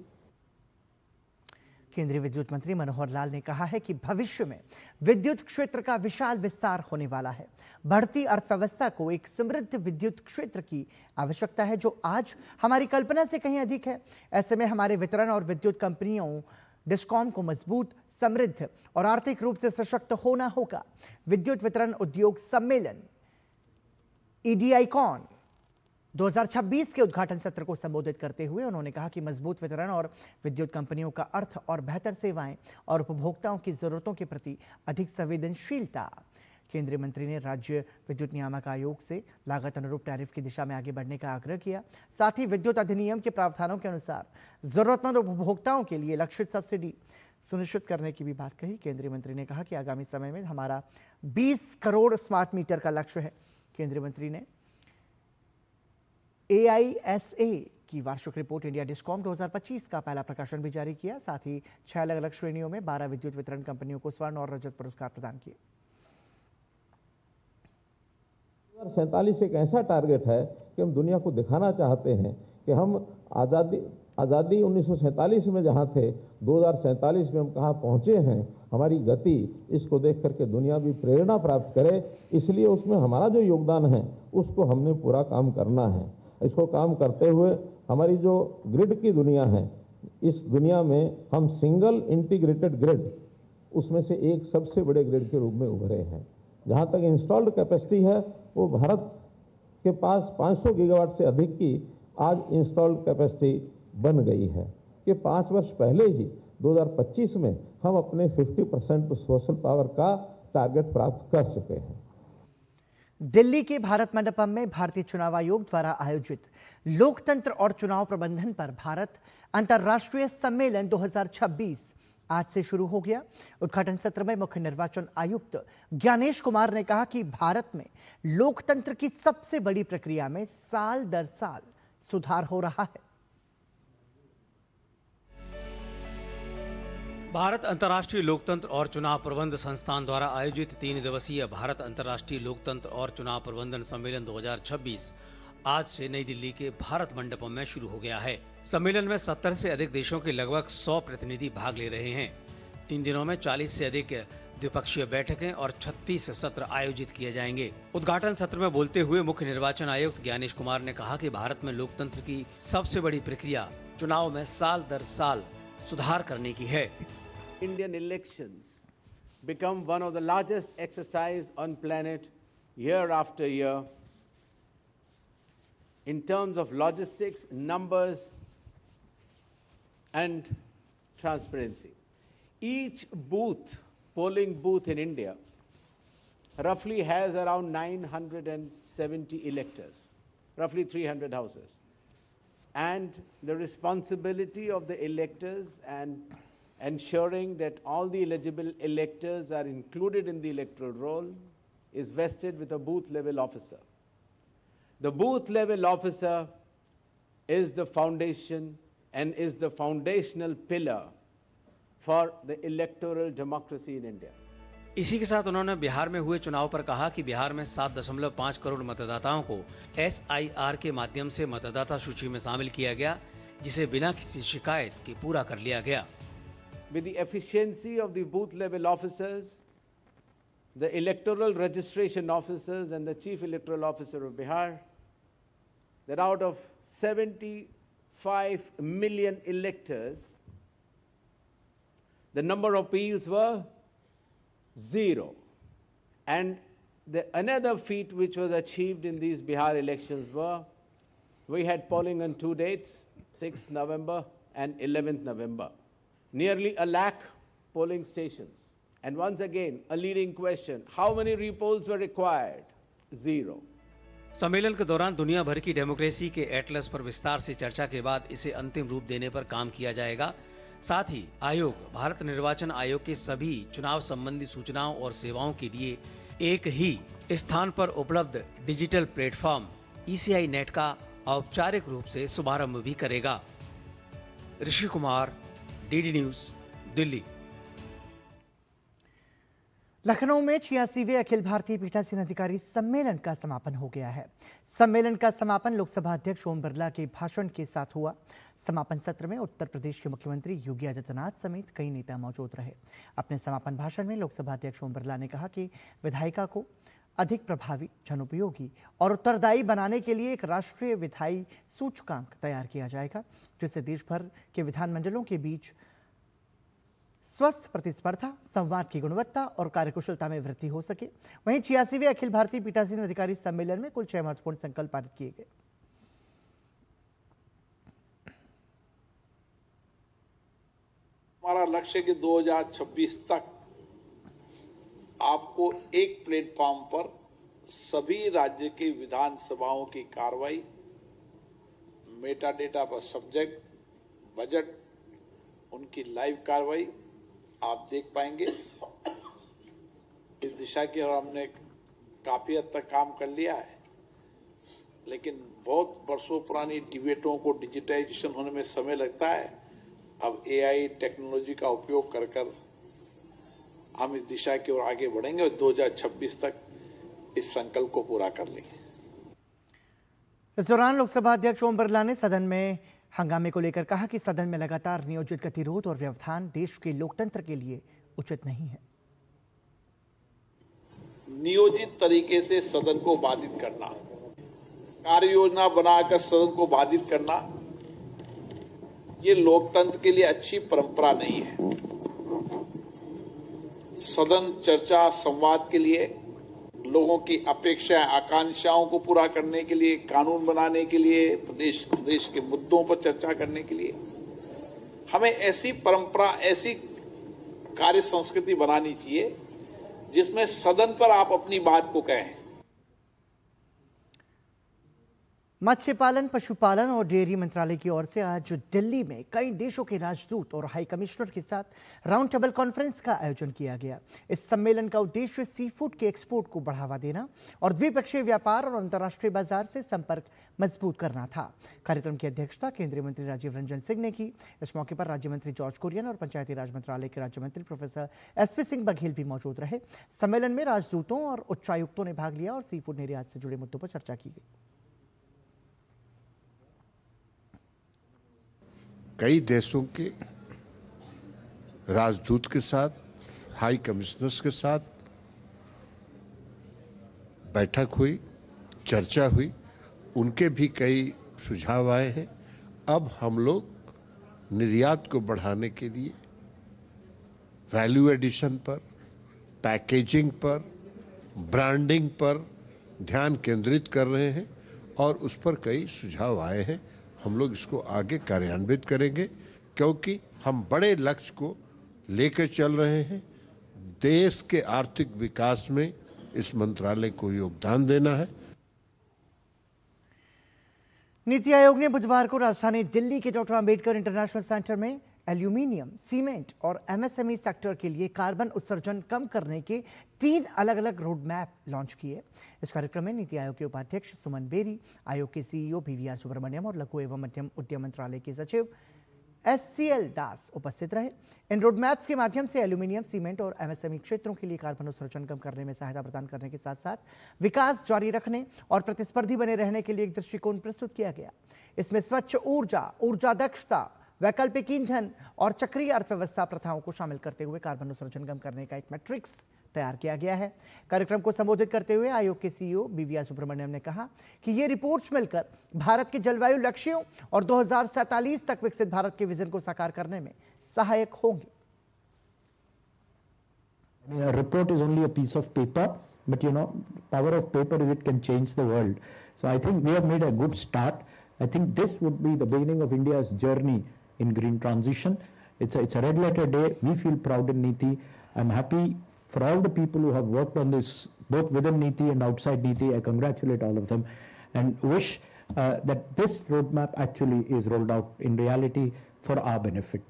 केंद्रीय विद्युत मंत्री मनोहर लाल ने कहा है कि भविष्य में विद्युत क्षेत्र का विशाल विस्तार होने वाला है। बढ़ती अर्थव्यवस्था को एक समृद्ध विद्युत क्षेत्र की आवश्यकता है, जो आज हमारी कल्पना से कहीं अधिक है। ऐसे में हमारे वितरण और विद्युत कंपनियों डिस्कॉम को मजबूत, समृद्ध और आर्थिक रूप से सशक्त होना होगा। विद्युत वितरण उद्योग सम्मेलन ईडीआईकॉन 2026 के उद्घाटन सत्र को संबोधित करते हुए उन्होंने कहा कि मजबूत वितरण और विद्युत कंपनियों का अर्थ और बेहतर सेवाएं और उपभोक्ताओं की जरूरतों के प्रति अधिक संवेदनशीलता। केंद्रीय मंत्री ने राज्य विद्युत नियामक आयोग से लागत अनुरूप टैरिफ की दिशा में आगे बढ़ने का आग्रह किया। साथ ही विद्युत अधिनियम के प्रावधानों के अनुसार जरूरतमंद उपभोक्ताओं के लिए लक्षित सब्सिडी सुनिश्चित करने की भी बात कही। केंद्रीय मंत्री ने कहा कि आगामी समय में हमारा 20 करोड़ स्मार्ट मीटर का लक्ष्य है। केंद्रीय मंत्री ने AISA की वार्षिक रिपोर्ट इंडिया डिस्कॉम 2025 का पहला प्रकाशन भी जारी किया। साथ ही 6 अलग अलग श्रेणियों में 12 विद्युत वितरण कंपनियों को स्वर्ण और रजत पुरस्कार प्रदान किए। 2047 एक ऐसा टारगेट है कि हम दुनिया को दिखाना चाहते हैं कि हम आज़ादी 1947 में जहाँ थे 2047 में हम कहाँ पहुँचे हैं। हमारी गति इसको देख करके दुनिया भी प्रेरणा प्राप्त करे, इसलिए उसमें हमारा जो योगदान है उसको हमने पूरा काम करना है। इसको काम करते हुए हमारी जो ग्रिड की दुनिया है, इस दुनिया में हम सिंगल इंटीग्रेटेड ग्रिड उसमें से एक सबसे बड़े ग्रिड के रूप में उभरे हैं। जहाँ तक इंस्टॉल्ड कैपेसिटी है वो भारत के पास 500 गीगावाट से अधिक की आज इंस्टॉल्ड कैपेसिटी बन गई है कि 5 वर्ष पहले ही 2025 में हम अपने 50% सोशल पावर का टारगेट प्राप्त कर चुके हैं। दिल्ली के भारत मंडपम में भारतीय चुनाव आयोग द्वारा आयोजित लोकतंत्र और चुनाव प्रबंधन पर भारत अंतर्राष्ट्रीय सम्मेलन 2026 आज से शुरू हो गया। उद्घाटन सत्र में मुख्य निर्वाचन आयुक्त ज्ञानेश कुमार ने कहा कि भारत में लोकतंत्र की सबसे बड़ी प्रक्रिया में साल दर साल सुधार हो रहा है। भारत अंतर्राष्ट्रीय लोकतंत्र और चुनाव प्रबंधन संस्थान द्वारा आयोजित 3 दिवसीय भारत अंतर्राष्ट्रीय लोकतंत्र और चुनाव प्रबंधन सम्मेलन 2026 आज से नई दिल्ली के भारत मंडपम में शुरू हो गया है। सम्मेलन में 70 से अधिक देशों के लगभग 100 प्रतिनिधि भाग ले रहे हैं। 3 दिनों में 40 से अधिक द्विपक्षीय बैठकें और 36 सत्र आयोजित किए जाएंगे। उद्घाटन सत्र में बोलते हुए मुख्य निर्वाचन आयुक्त ज्ञानेश कुमार ने कहा कि भारत में लोकतंत्र की सबसे बड़ी प्रक्रिया चुनाव में साल दर साल सुधार करने की है। Indian elections become one of the largest exercise on planet year after year in terms of logistics, numbers and transparency. Each booth, polling booth in India roughly has around 970 electors, roughly 300 houses. And the responsibility of the electors and ensuring that all the eligible electors are included in the electoral roll is vested with a booth level officer. The booth level officer is the foundation and is the foundational pillar for the electoral democracy in India. इसी के साथ उन्होंने बिहार में हुए चुनाव पर कहा कि बिहार में 7.5 करोड़ मतदाताओं को SIR के माध्यम से मतदाता सूची में शामिल किया गया, जिसे बिना किसी शिकायत के पूरा कर लिया गया। With the efficiency of the booth level officers, the electoral registration officers and the chief electoral officer of Bihar, that out of 75 million electors, the number of appeals were 0. And another feat which was achieved in these Bihar elections were, we had polling on 2 dates, 6th November and 11th November. Nearly 1 lakh polling stations. And once again, a leading question, how many repolls were required? 0. सम्मेलन के दौरान दुनिया भर की डेमोक्रेसी के एटलस पर विस्तार से चर्चा के बाद इसे अंतिम रूप देने पर काम किया जाएगा। साथ ही आयोग भारत निर्वाचन आयोग के सभी चुनाव संबंधी सूचनाओं और सेवाओं के लिए एक ही स्थान पर उपलब्ध डिजिटल प्लेटफॉर्म ECI नेट का औपचारिक रूप से शुभारंभ भी करेगा। Rishi Kumar, DD news, Delhi. लखनऊ में 86वें अखिल भारतीय पीठासीन अधिकारी सम्मेलन का समापन हो गया है। सम्मेलन का समापन लोकसभा अध्यक्ष ओम बिरला के भाषण के साथ हुआ। समापन सत्र में उत्तर प्रदेश के मुख्यमंत्री योगी आदित्यनाथ समेत कई नेता मौजूद रहे। अपने समापन भाषण में लोकसभा अध्यक्ष ओम बिरला ने कहा कि विधायिका को अधिक प्रभावी, जनोपयोगी और उत्तरदायी बनाने के लिए एक राष्ट्रीय विधायी सूचकांक तैयार किया जाएगा, जिससे देश भर के विधानमंडलों के बीच स्वस्थ प्रतिस्पर्धा, संवाद की गुणवत्ता और कार्यकुशलता में वृद्धि हो सके। वहीं 86वें अखिल भारतीय पीठासीन अधिकारी सम्मेलन में कुल 6 महत्वपूर्ण संकल्प पारित किए गए। हमारा लक्ष्य कि 2026 तक आपको एक प्लेटफॉर्म पर सभी राज्य की विधानसभाओं की कार्रवाई, मेटा डेटा पर सब्जेक्ट, बजट, उनकी लाइव कार्रवाई आप देख पाएंगे। इस दिशा की ओर हमने काफी हद तक काम कर लिया है, लेकिन बहुत वर्षों पुरानी डिबेटों को डिजिटाइजेशन होने में समय लगता है। अब एआई टेक्नोलॉजी का उपयोग कर कर हम इस दिशा की ओर आगे बढ़ेंगे और 2026 तक इस संकल्प को पूरा कर लेंगे। इस दौरान लोकसभा अध्यक्ष ओम बिरला ने सदन में हंगामे को लेकर कहा कि सदन में लगातार नियोजित गतिरोध और व्यवधान देश के लोकतंत्र के लिए उचित नहीं है। नियोजित तरीके से सदन को बाधित करना, कार्य योजना बनाकर सदन को बाधित करना, ये लोकतंत्र के लिए अच्छी परंपरा नहीं है। सदन चर्चा संवाद के लिए, लोगों की अपेक्षाएं आकांक्षाओं को पूरा करने के लिए, कानून बनाने के लिए, प्रदेश के मुद्दों पर चर्चा करने के लिए हमें ऐसी परंपरा, ऐसी कार्य संस्कृति बनानी चाहिए जिसमें सदन पर आप अपनी बात को कहें। मत्स्य पालन, पशुपालन और डेयरी मंत्रालय की ओर से आज दिल्ली में कई देशों के राजदूत और हाई कमिश्नर के साथ राउंड टेबल कॉन्फ्रेंस का आयोजन किया गया। इस सम्मेलन का उद्देश्य सी फूड के एक्सपोर्ट को बढ़ावा देना और द्विपक्षीय व्यापार और अंतर्राष्ट्रीय बाजार से संपर्क मजबूत करना था। कार्यक्रम की अध्यक्षता केंद्रीय मंत्री राजीव रंजन सिंह ने की। इस मौके पर राज्य मंत्री जॉर्ज कुरियन और पंचायती राज मंत्रालय के राज्य मंत्री प्रोफेसर एसपी सिंह बघेल भी मौजूद रहे। सम्मेलन में राजदूतों और उच्चायुक्तों ने भाग लिया और सी फूड निर्यात से जुड़े मुद्दों पर चर्चा की गई। कई देशों के राजदूत के साथ, हाई कमिश्नर्स के साथ बैठक हुई, चर्चा हुई, उनके भी कई सुझाव आए हैं। अब हम लोग निर्यात को बढ़ाने के लिए वैल्यू एडिशन पर, पैकेजिंग पर, ब्रांडिंग पर ध्यान केंद्रित कर रहे हैं और उस पर कई सुझाव आए हैं। हम लोग इसको आगे कार्यान्वित करेंगे क्योंकि हम बड़े लक्ष्य को लेकर चल रहे हैं। देश के आर्थिक विकास में इस मंत्रालय को योगदान देना है। नीति आयोग ने बुधवार को राजधानी दिल्ली के डॉक्टर अंबेडकर इंटरनेशनल सेंटर में एल्यूमिनियम, सीमेंट और एमएसएमई सेक्टर के लिए कार्बन उत्सर्जन कम करने के 3 अलग-अलग रोड मैप लॉन्च किए। इस कार्यक्रम में नीति आयोग के उपाध्यक्ष सुमन बेरी, आयोग के सीईओ बीवीआर सुब्रमण्यम और लघु एवं मध्यम उद्यम मंत्रालय के सचिव एससीएल दास उपस्थित रहे। इन रोड मैप्स के माध्यम से एल्यूमिनियम, सीमेंट और एमएसएमई क्षेत्रों के लिए कार्बन उत्सर्जन कम करने में सहायता प्रदान करने के साथ साथ विकास जारी रखने और प्रतिस्पर्धी बने रहने के लिए एक दृष्टिकोण प्रस्तुत किया गया। इसमें स्वच्छ ऊर्जा, ऊर्जा दक्षता, वैकल्पिक ईंधन और चक्रीय अर्थव्यवस्था प्रथाओं को शामिल करते हुए कार्बन उत्सर्जन कम करने का एक मैट्रिक्स तैयार किया गया है। कार्यक्रम को संबोधित करते हुए आयोग के सीईओ बीवीआर सुब्रमण्यम ने कहा कि ये रिपोर्ट्स मिलकर भारत के जलवायु लक्ष्यों और 2047 तक विकसित भारत के विजन को साकार करने में सहायक होंगी। A report is only a piece of paper, but power of paper is it can change the world. So I think we have made a good start. I think this would be the beginning of India's journey in green transition. It's a red letter day. We feel proud in NITI. I'm happy for all the people who have worked on this, both within NITI and outside NITI. I congratulate all of them and wish that this roadmap actually is rolled out in reality for our benefit.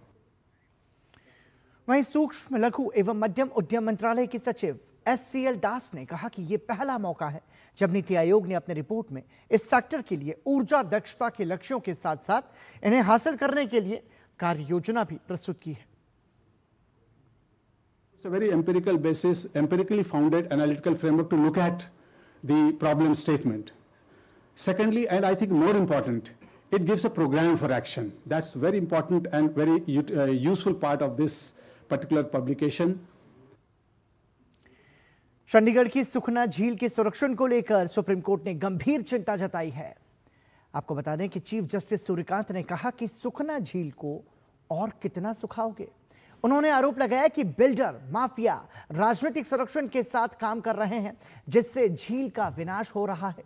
वहीं सूक्ष्म, लघु एवं मध्यम उद्यम मंत्रालय के सचिव एससीएल दास ने कहा कि यह पहला मौका है जब नीति आयोग ने अपने रिपोर्ट में इस सेक्टर के लिए ऊर्जा दक्षता के लक्ष्यों के साथ साथ इन्हें हासिल करने के लिए कार्य योजना भी प्रस्तुत की है। It's a very empirical basis, empirically founded analytical framework to look at the problem statement. Secondly, and I think more important, it gives a program for action. That's very important and very useful part of this particular publication. Chandigarh की सुखना झील के संरक्षण को लेकर सुप्रीम कोर्ट ने गंभीर चिंता जताई है। आपको बता दें कि चीफ जस्टिस सूर्यकांत ने कहा कि सुखना झील को और कितना सुखाओगे। उन्होंने आरोप लगाया कि बिल्डर माफिया राजनीतिक संरक्षण के साथ काम कर रहे हैं, जिससे झील का विनाश हो रहा है।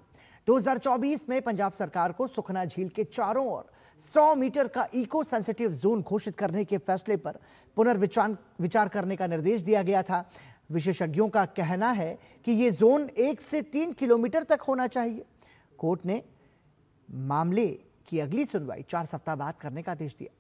2024 में पंजाब सरकार को सुखना झील के चारों ओर 100 मीटर का इको सेंसिटिव जोन घोषित करने के फैसले पर पुनर्विचार करने का निर्देश दिया गया था। विशेषज्ञों का कहना है कि यह जोन 1 से 3 किलोमीटर तक होना चाहिए। कोर्ट ने मामले की अगली सुनवाई 4 सप्ताह बाद करने का आदेश दिया।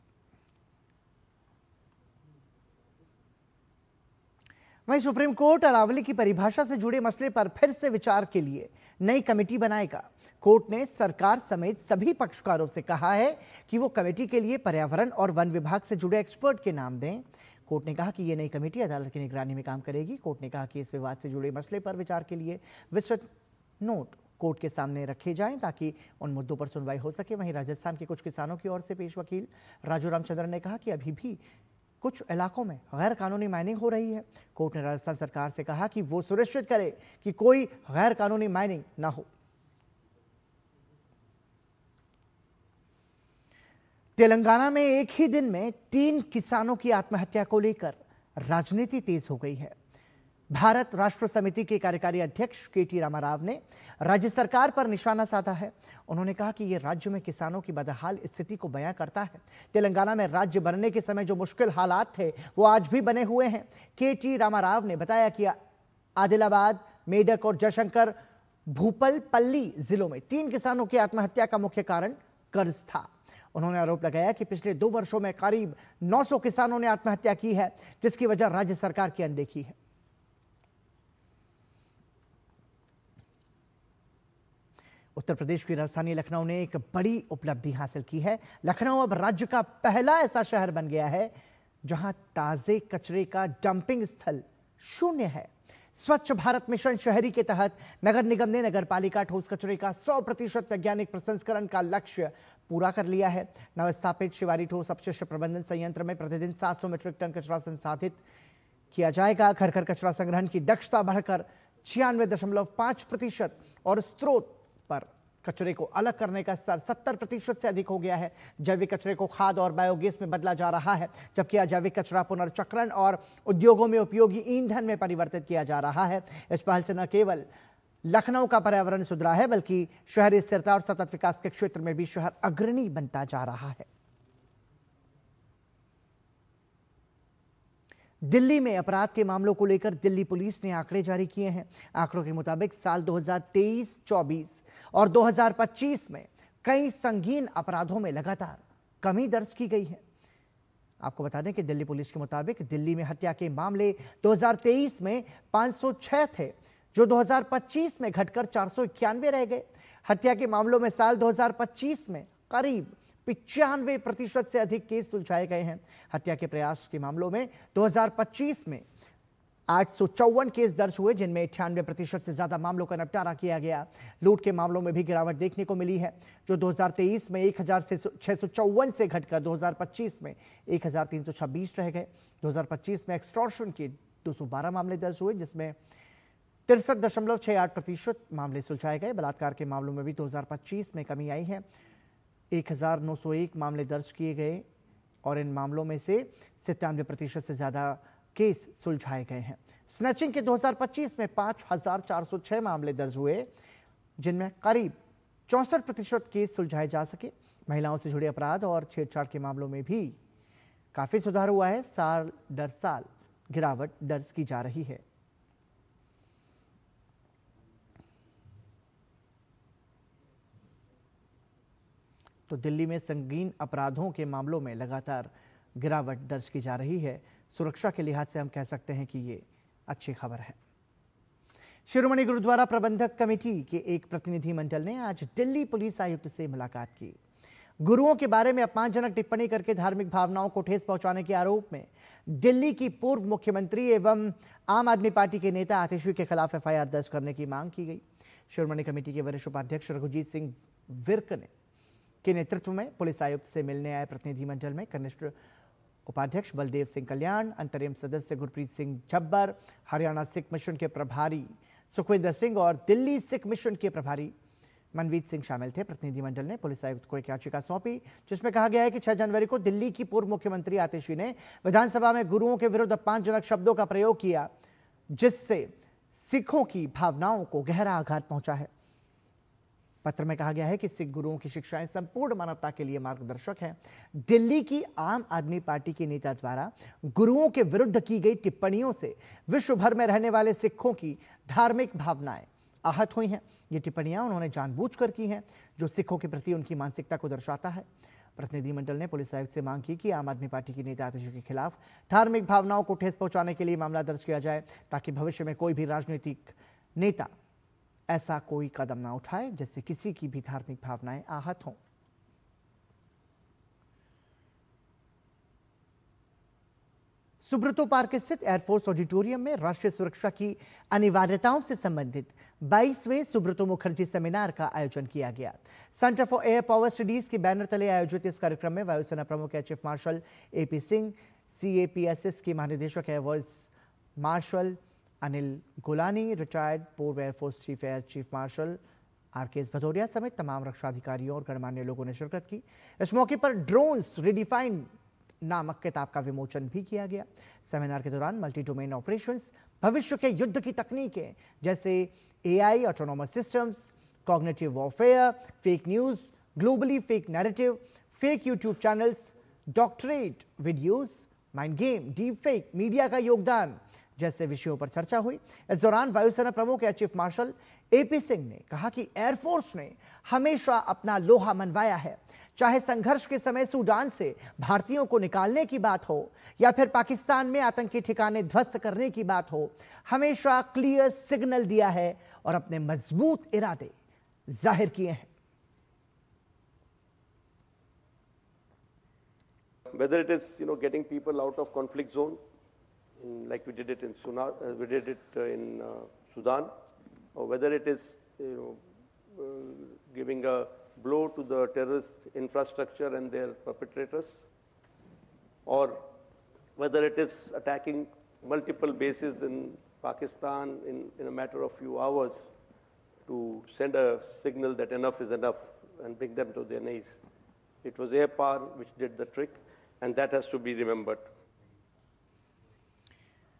वहीं सुप्रीम कोर्ट अरावली की परिभाषा से जुड़े मसले पर फिर से विचार के लिए नई कमेटी बनाएगा। कोर्ट ने सरकार समेत सभी पक्षकारों से कहा है कि वो कमेटी के लिए पर्यावरण और वन विभाग से जुड़े एक्सपर्ट के नाम दें। कोर्ट ने कहा कि ये नई कमेटी अदालत की निगरानी में काम करेगी। कोर्ट ने कहा कि इस विवाद से जुड़े मसले पर विचार के लिए विस्तृत नोट कोर्ट के सामने रखे जाएं ताकि उन मुद्दों पर सुनवाई हो सके। वहीं राजस्थान के कुछ किसानों की ओर से पेश वकील राजू रामचंद्रन ने कहा कि अभी भी कुछ इलाकों में गैर कानूनी माइनिंग हो रही है। कोर्ट ने राजस्थान सरकार से कहा कि वो सुनिश्चित करे कि कोई गैर कानूनी माइनिंग ना हो। तेलंगाना में एक ही दिन में 3 किसानों की आत्महत्या को लेकर राजनीति तेज हो गई है। भारत राष्ट्र समिति के कार्यकारी अध्यक्ष केटी रामाराव ने राज्य सरकार पर निशाना साधा है। उन्होंने कहा कि यह राज्य में किसानों की बदहाल स्थिति को बयां करता है। तेलंगाना में राज्य बनने के समय जो मुश्किल हालात थे वो आज भी बने हुए हैं। केटी रामाराव ने बताया कि आदिलाबाद, मेडक और जयशंकर भूपलपल्ली जिलों में 3 किसानों की आत्महत्या का मुख्य कारण कर्ज था। उन्होंने आरोप लगाया कि पिछले 2 वर्षों में करीब 900 किसानों ने आत्महत्या की है, जिसकी वजह राज्य सरकार की अनदेखी है। उत्तर प्रदेश की राजधानी लखनऊ ने एक बड़ी उपलब्धि हासिल की है। लखनऊ अब राज्य का पहला ऐसा शहर बन गया है जहां ताजे कचरे का डंपिंग स्थल शून्य है। स्वच्छ भारत मिशन शहरी के तहत नगर निगम ने नगरपालिका ठोस कचरे का 100% वैज्ञानिक प्रसंस्करण का लक्ष्य पूरा कर लिया है। नवस्थापित शिवारी ठोस अपशिष्ट प्रबंधन संयंत्र में प्रतिदिन 700 मीट्रिक टन कचरा संसाधित किया जाएगा। घर घर कचरा संग्रहण की दक्षता बढ़कर 96.5% और स्रोत पर कचरे को अलग करने का स्तर 70% से अधिक हो गया है। जैविक कचरे को खाद और बायोगैस में बदला जा रहा है, जबकि अजैविक कचरा पुनर्चक्रण और उद्योगों में उपयोगी ईंधन में परिवर्तित किया जा रहा है। इस पहल से न केवल लखनऊ का पर्यावरण सुधरा है, बल्कि शहरी स्थिरता और सतत विकास के क्षेत्र में भी शहर अग्रणी बनता जा रहा है। दिल्ली में अपराध के मामलों को लेकर दिल्ली पुलिस ने आंकड़े जारी किए हैं। आंकड़ों के मुताबिक साल 2023-24 और 2025 में कई संगीन अपराधों में लगातार कमी दर्ज की गई है। आपको बता दें कि दिल्ली पुलिस के मुताबिक दिल्ली में हत्या के मामले 2023 में 506 थे, जो 2025 में घटकर 491 रह गए। हत्या के मामलों में साल 2025 में करीब 95% से अधिक केस सुलझाए गए हैं। हत्या के प्रयास के मामलों में 2025 में 854 केस दर्ज हुए, जिनमें 98% से ज्यादा मामलों का निपटारा किया गया। लूट के मामलों में भी गिरावट देखने को मिली है, जो 2023 में 1654 से घटकर 2025 में 1326 रह गए। 2025 में एक्सटॉर्शन के 212 मामले दर्ज हुए, जिसमें 63.68% मामले सुलझाए गए। बलात्कार के मामलों में भी 2025 में कमी आई है। 1901 मामले दर्ज किए गए और इन मामलों में से 97% से ज्यादा केस सुलझाए गए हैं। स्नैचिंग के 2025 में 5406 मामले दर्ज हुए, जिनमें करीब 64% केस सुलझाए जा सके। महिलाओं से जुड़े अपराध और छेड़छाड़ के मामलों में भी काफी सुधार हुआ है। साल दर साल गिरावट दर्ज की जा रही है। तो दिल्ली में संगीन अपराधों के मामलों में लगातार गिरावट दर्ज की जा रही है। सुरक्षा के लिहाज से हम कह सकते हैं कि ये अच्छी खबर है। शिरोमणि गुरुद्वारा प्रबंधक कमेटी के एक प्रतिनिधि मंडल ने आज दिल्ली पुलिस आयुक्त से मुलाकात की। गुरुओं के बारे में अपमानजनक टिप्पणी करके धार्मिक भावनाओं को ठेस पहुंचाने के आरोप में दिल्ली की पूर्व मुख्यमंत्री एवं आम आदमी पार्टी के नेता आतिशी के खिलाफ एफआईआर दर्ज करने की मांग की गई। शिरोमणि कमेटी के वरिष्ठ उपाध्यक्ष रघुजीत सिंह विर्क के नेतृत्व में पुलिस आयुक्त से मिलने आए प्रतिनिधिमंडल में कनिष्ठ उपाध्यक्ष बलदेव सिंह कल्याण, अंतरिम सदस्य गुरप्रीत सिंह झब्बर, हरियाणा सिख मिशन के प्रभारी सुखविंदर सिंह और दिल्ली सिख मिशन के प्रभारी मनवीत सिंह शामिल थे। प्रतिनिधिमंडल ने पुलिस आयुक्त को एक याचिका सौंपी जिसमें कहा गया है कि 6 जनवरी को दिल्ली की पूर्व मुख्यमंत्री आतिशी ने विधानसभा में गुरुओं के विरुद्ध अपमानजनक शब्दों का प्रयोग किया, जिससे सिखों की भावनाओं को गहरा आघात पहुंचा है। पत्र में कहा गया है कि सिख गुरुओं की शिक्षाएं संपूर्ण मानवता के लिए मार्गदर्शक हैं। दिल्ली की आम आदमी पार्टी के नेता द्वारा गुरुओं के विरुद्ध की गई टिप्पणियों से विश्व भर में रहने वाले सिखों की धार्मिक भावनाएं आहत हुई हैं। ये टिप्पणियां उन्होंने जानबूझकर की हैं, जो सिखों के प्रति उनकी मानसिकता को दर्शाता है। प्रतिनिधिमंडल ने पुलिस आयुक्त से मांग की कि आम आदमी पार्टी की नेता आतिशी के खिलाफ धार्मिक भावनाओं को ठेस पहुंचाने के लिए मामला दर्ज किया जाए, ताकि भविष्य में कोई भी राजनीतिक नेता ऐसा कोई कदम ना उठाए जिससे किसी की भी धार्मिक भावनाएं आहत हों। सुब्रतो पार्क स्थित एयरफोर्स ऑडिटोरियम में राष्ट्रीय सुरक्षा की अनिवार्यताओं से संबंधित 22वें सुब्रतो मुखर्जी सेमिनार का आयोजन किया गया। Centre for Air Power Studies के बैनर तले आयोजित इस कार्यक्रम में वायुसेना प्रमुख air chief marshal AP Singh, CAPSS के महानिदेशक air vice marshal Anil Golani, retired पूर्व air force chief air chief marshal RKS Bhadauria समेत तमाम रक्षा अधिकारियों और गणमान्य लोगों ने शिरकत की। इस मौके पर ड्रोन्स रिडिफाइंड नामक किताब का विमोचन भी किया गया। सेमिनार के दौरान मल्टी डोमेन ऑपरेशंस, भविष्य के युद्ध की तकनीकें जैसे AI, autonomous systems, cognitive warfare, fake news, globally fake narrative, fake YouTube channels, doctorate videos, mind game, deep fake, media का योगदान जैसे विषयों पर चर्चा हुई। इस दौरान वायुसेना प्रमुख air chief marshal AP Singh ने कहा कि एयरफोर्स ने हमेशा अपना लोहा मनवाया है, चाहे संघर्ष के समय सूडान से भारतीयों को निकालने की बात हो या फिर पाकिस्तान में आतंकी ठिकाने ध्वस्त करने की बात हो, हमेशा क्लियर सिग्नल दिया है और अपने मजबूत इरादे जाहिर किए हैं। Whether it is getting people out of conflict zone, like we did it in Sudan, or whether it is giving a blow to the terrorist infrastructure and their perpetrators, or whether it is attacking multiple bases in Pakistan in a matter of few hours to send a signal that enough is enough and bring them to their knees. It was air power which did the trick, and that has to be remembered.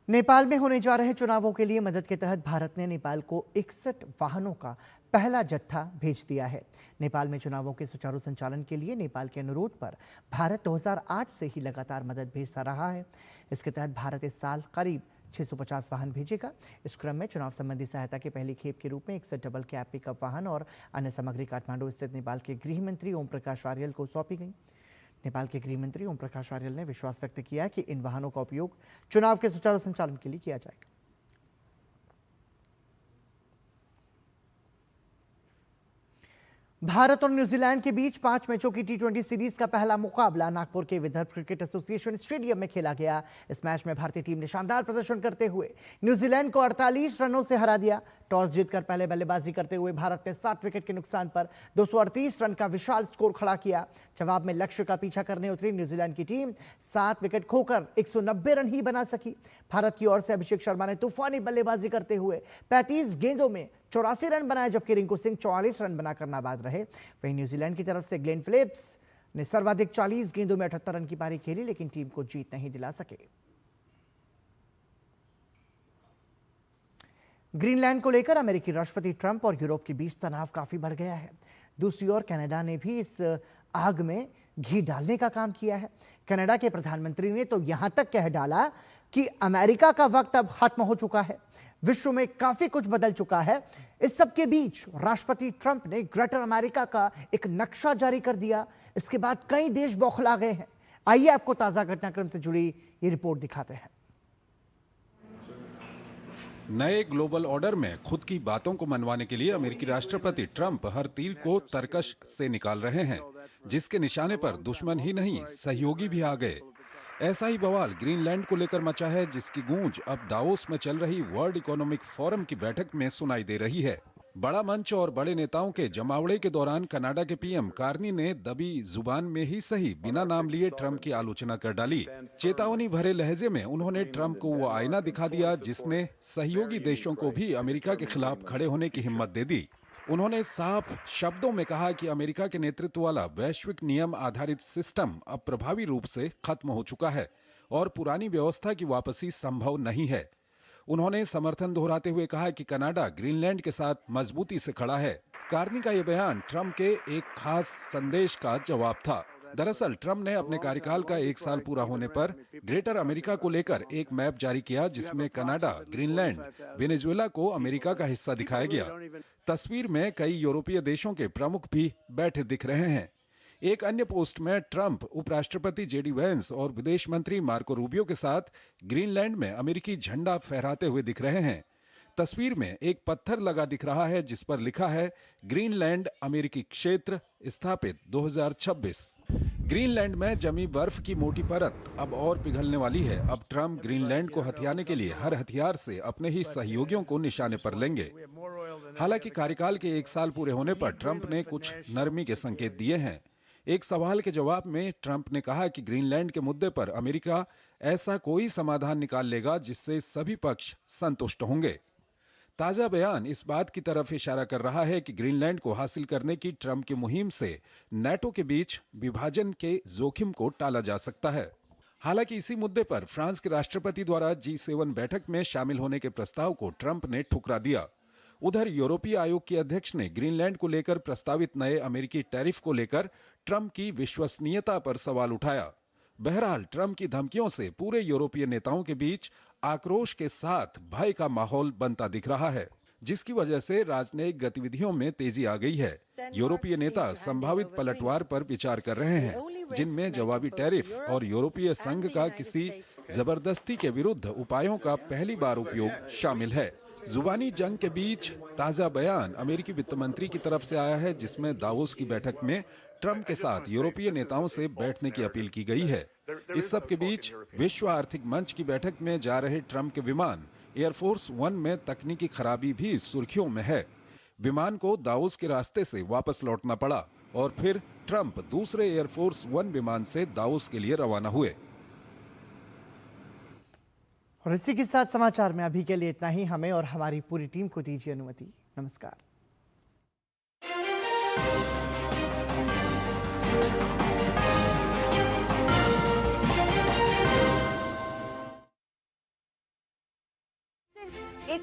Nepal में होने जा रहे चुनावों के लिए मदद के तहत भारत ने नेपाल को 61 वाहनों का पहला जत्था भेज दिया है। नेपाल में चुनावों के सुचारू संचालन के लिए नेपाल के अनुरोध पर भारत 2008 से ही लगातार मदद भेजता रहा है। इसके तहत भारत इस साल करीब 650 वाहन भेजेगा। इस क्रम में चुनाव संबंधी सहायता के पहली खेप के रूप में 61 डबल कैब पिकअप वाहन और अन्य सामग्री काठमांडू स्थित नेपाल के गृह मंत्री ओम प्रकाश आर्यल को सौंपी गई। नेपाल के गृह मंत्री ओम प्रकाश आर्यल ने विश्वास व्यक्त किया कि इन वाहनों का उपयोग चुनाव के सुचारू संचालन के लिए किया जाएगा। भारत और न्यूजीलैंड के बीच 5 मैचों की T20 सीरीज का पहला मुकाबला नागपुर के विदर्भ क्रिकेट एसोसिएशन स्टेडियम में खेला गया। इस मैच में भारतीय टीम ने शानदार प्रदर्शन करते हुए न्यूजीलैंड को 48 रनों से हरा दिया। टॉस जीतकर पहले बल्लेबाजी करते हुए भारत ने 7 विकेट के नुकसान पर 238 रन का विशाल स्कोर खड़ा किया। जवाब में लक्ष्य का पीछा करने उतरी न्यूजीलैंड की टीम 7 विकेट खोकर 190 रन ही बना सकी। भारत की ओर से अभिषेक शर्मा ने तूफानी बल्लेबाजी करते हुए 35 गेंदों में 84 रन बनाए, जबकि रिंकू सिंह 44 रन बनाकर नाबाद रहे। वहीं न्यूजीलैंड की तरफ से ग्लेन फिलिप्स ने सर्वाधिक 40 गेंदों में 78 रन की पारी खेली, लेकिन टीम को जीत नहीं दिला सके। ग्रीनलैंड को लेकर अमेरिकी राष्ट्रपति ट्रंप और यूरोप के बीच तनाव काफी बढ़ गया है। दूसरी ओर कनाडा ने भी इस आग में घी डालने का काम किया है। कनाडा के प्रधानमंत्री ने तो यहां तक कह डाला कि अमेरिका का वक्त अब खत्म हो चुका है, विश्व में काफी कुछ बदल चुका है। इस सब के बीच राष्ट्रपति ट्रंप ने ग्रेटर अमेरिका का एक नक्शा जारी कर दिया। इसके बाद कई देश बौखला गए हैं। आइए आपको ताजा घटनाक्रम से जुड़ी ये रिपोर्ट दिखाते हैं। नए ग्लोबल ऑर्डर में खुद की बातों को मनवाने के लिए अमेरिकी राष्ट्रपति ट्रंप हर तीर को तरकश से निकाल रहे हैं, जिसके निशाने पर दुश्मन ही नहीं सहयोगी भी आ गए। ऐसा ही बवाल ग्रीनलैंड को लेकर मचा है, जिसकी गूंज अब दावोस में चल रही वर्ल्ड इकोनॉमिक फोरम की बैठक में सुनाई दे रही है। बड़ा मंच और बड़े नेताओं के जमावड़े के दौरान कनाडा के पीएम कार्नी ने दबी जुबान में ही सही बिना नाम लिए ट्रंप की आलोचना कर डाली। चेतावनी भरे लहजे में उन्होंने ट्रंप को वो आईना दिखा दिया जिसने सहयोगी देशों को भी अमेरिका के खिलाफ खड़े होने की हिम्मत दे दी। उन्होंने साफ शब्दों में कहा कि अमेरिका के नेतृत्व वाला वैश्विक नियम आधारित सिस्टम अब प्रभावी रूप से खत्म हो चुका है और पुरानी व्यवस्था की वापसी संभव नहीं है। उन्होंने समर्थन दोहराते हुए कहा कि कनाडा ग्रीनलैंड के साथ मजबूती से खड़ा है। कार्नी का यह बयान ट्रंप के एक खास संदेश का जवाब था। दरअसल ट्रंप ने अपने कार्यकाल का 1 साल पूरा होने पर ग्रेटर अमेरिका को लेकर एक मैप जारी किया, जिसमें कनाडा, ग्रीनलैंड, वेनेजुएला को अमेरिका का हिस्सा दिखाया गया। तस्वीर में कई यूरोपीय देशों के प्रमुख भी बैठे दिख रहे हैं। एक अन्य पोस्ट में ट्रंप उपराष्ट्रपति जेडी वेंस और विदेश मंत्री मार्को रूबियो के साथ ग्रीनलैंड में अमेरिकी झंडा फहराते हुए दिख रहे हैं। तस्वीर में एक पत्थर लगा दिख रहा है जिस पर लिखा है ग्रीनलैंड अमेरिकी क्षेत्र स्थापित 2026। ग्रीनलैंड में जमी बर्फ की मोटी परत अब और पिघलने वाली है। अब ट्रंप ग्रीनलैंड को हथियाने के लिए हर हथियार से अपने ही सहयोगियों को निशाने पर लेंगे। हालांकि कार्यकाल के 1 साल पूरे होने पर ट्रंप ने कुछ नरमी के संकेत दिए हैं। एक सवाल के जवाब में ट्रंप ने कहा कि ग्रीनलैंड के मुद्दे पर अमेरिका ऐसा कोई समाधान निकाल लेगा जिससे सभी पक्ष संतुष्ट होंगे। ताजा बयान इस बात की तरफ इशारा कर रहा है कि ग्रीनलैंड को हासिल करने की ट्रंप की मुहिम से नाटो के बीच विभाजन के जोखिम को टाला जा सकता है। हालांकि इसी मुद्दे पर फ्रांस के राष्ट्रपति द्वारा G7 बैठक में शामिल होने के प्रस्ताव को ट्रंप ने ठुकरा दिया। उधर यूरोपीय आयोग के अध्यक्ष ने ग्रीनलैंड को लेकर प्रस्तावित नए अमेरिकी टैरिफ को लेकर ट्रंप की विश्वसनीयता पर सवाल उठाया। बहरहाल ट्रंप की धमकियों से पूरे यूरोपीय नेताओं के बीच आक्रोश के साथ भय का माहौल बनता दिख रहा है, जिसकी वजह से राजनयिक गतिविधियों में तेजी आ गई है। यूरोपीय नेता संभावित पलटवार पर विचार कर रहे हैं, जिनमें जवाबी टैरिफ और यूरोपीय संघ का किसी जबरदस्ती के विरुद्ध उपायों का पहली बार उपयोग शामिल है। जुबानी जंग के बीच ताजा बयान अमेरिकी वित्त मंत्री की तरफ से आया है, जिसमें दावोस की बैठक में ट्रंप के साथ यूरोपीय नेताओं से बैठने की अपील की गई है। इस सब के बीच विश्व आर्थिक मंच की बैठक में जा रहे ट्रंप के विमान एयरफोर्स 1 में तकनीकी खराबी भी सुर्खियों में है। विमान को दावोस के रास्ते से वापस लौटना पड़ा और फिर ट्रंप दूसरे एयरफोर्स 1 विमान से दावोस के लिए रवाना हुए। और इसी के साथ समाचार में अभी के लिए इतना ही। हमें और हमारी पूरी टीम को दीजिए अनुमति। नमस्कार।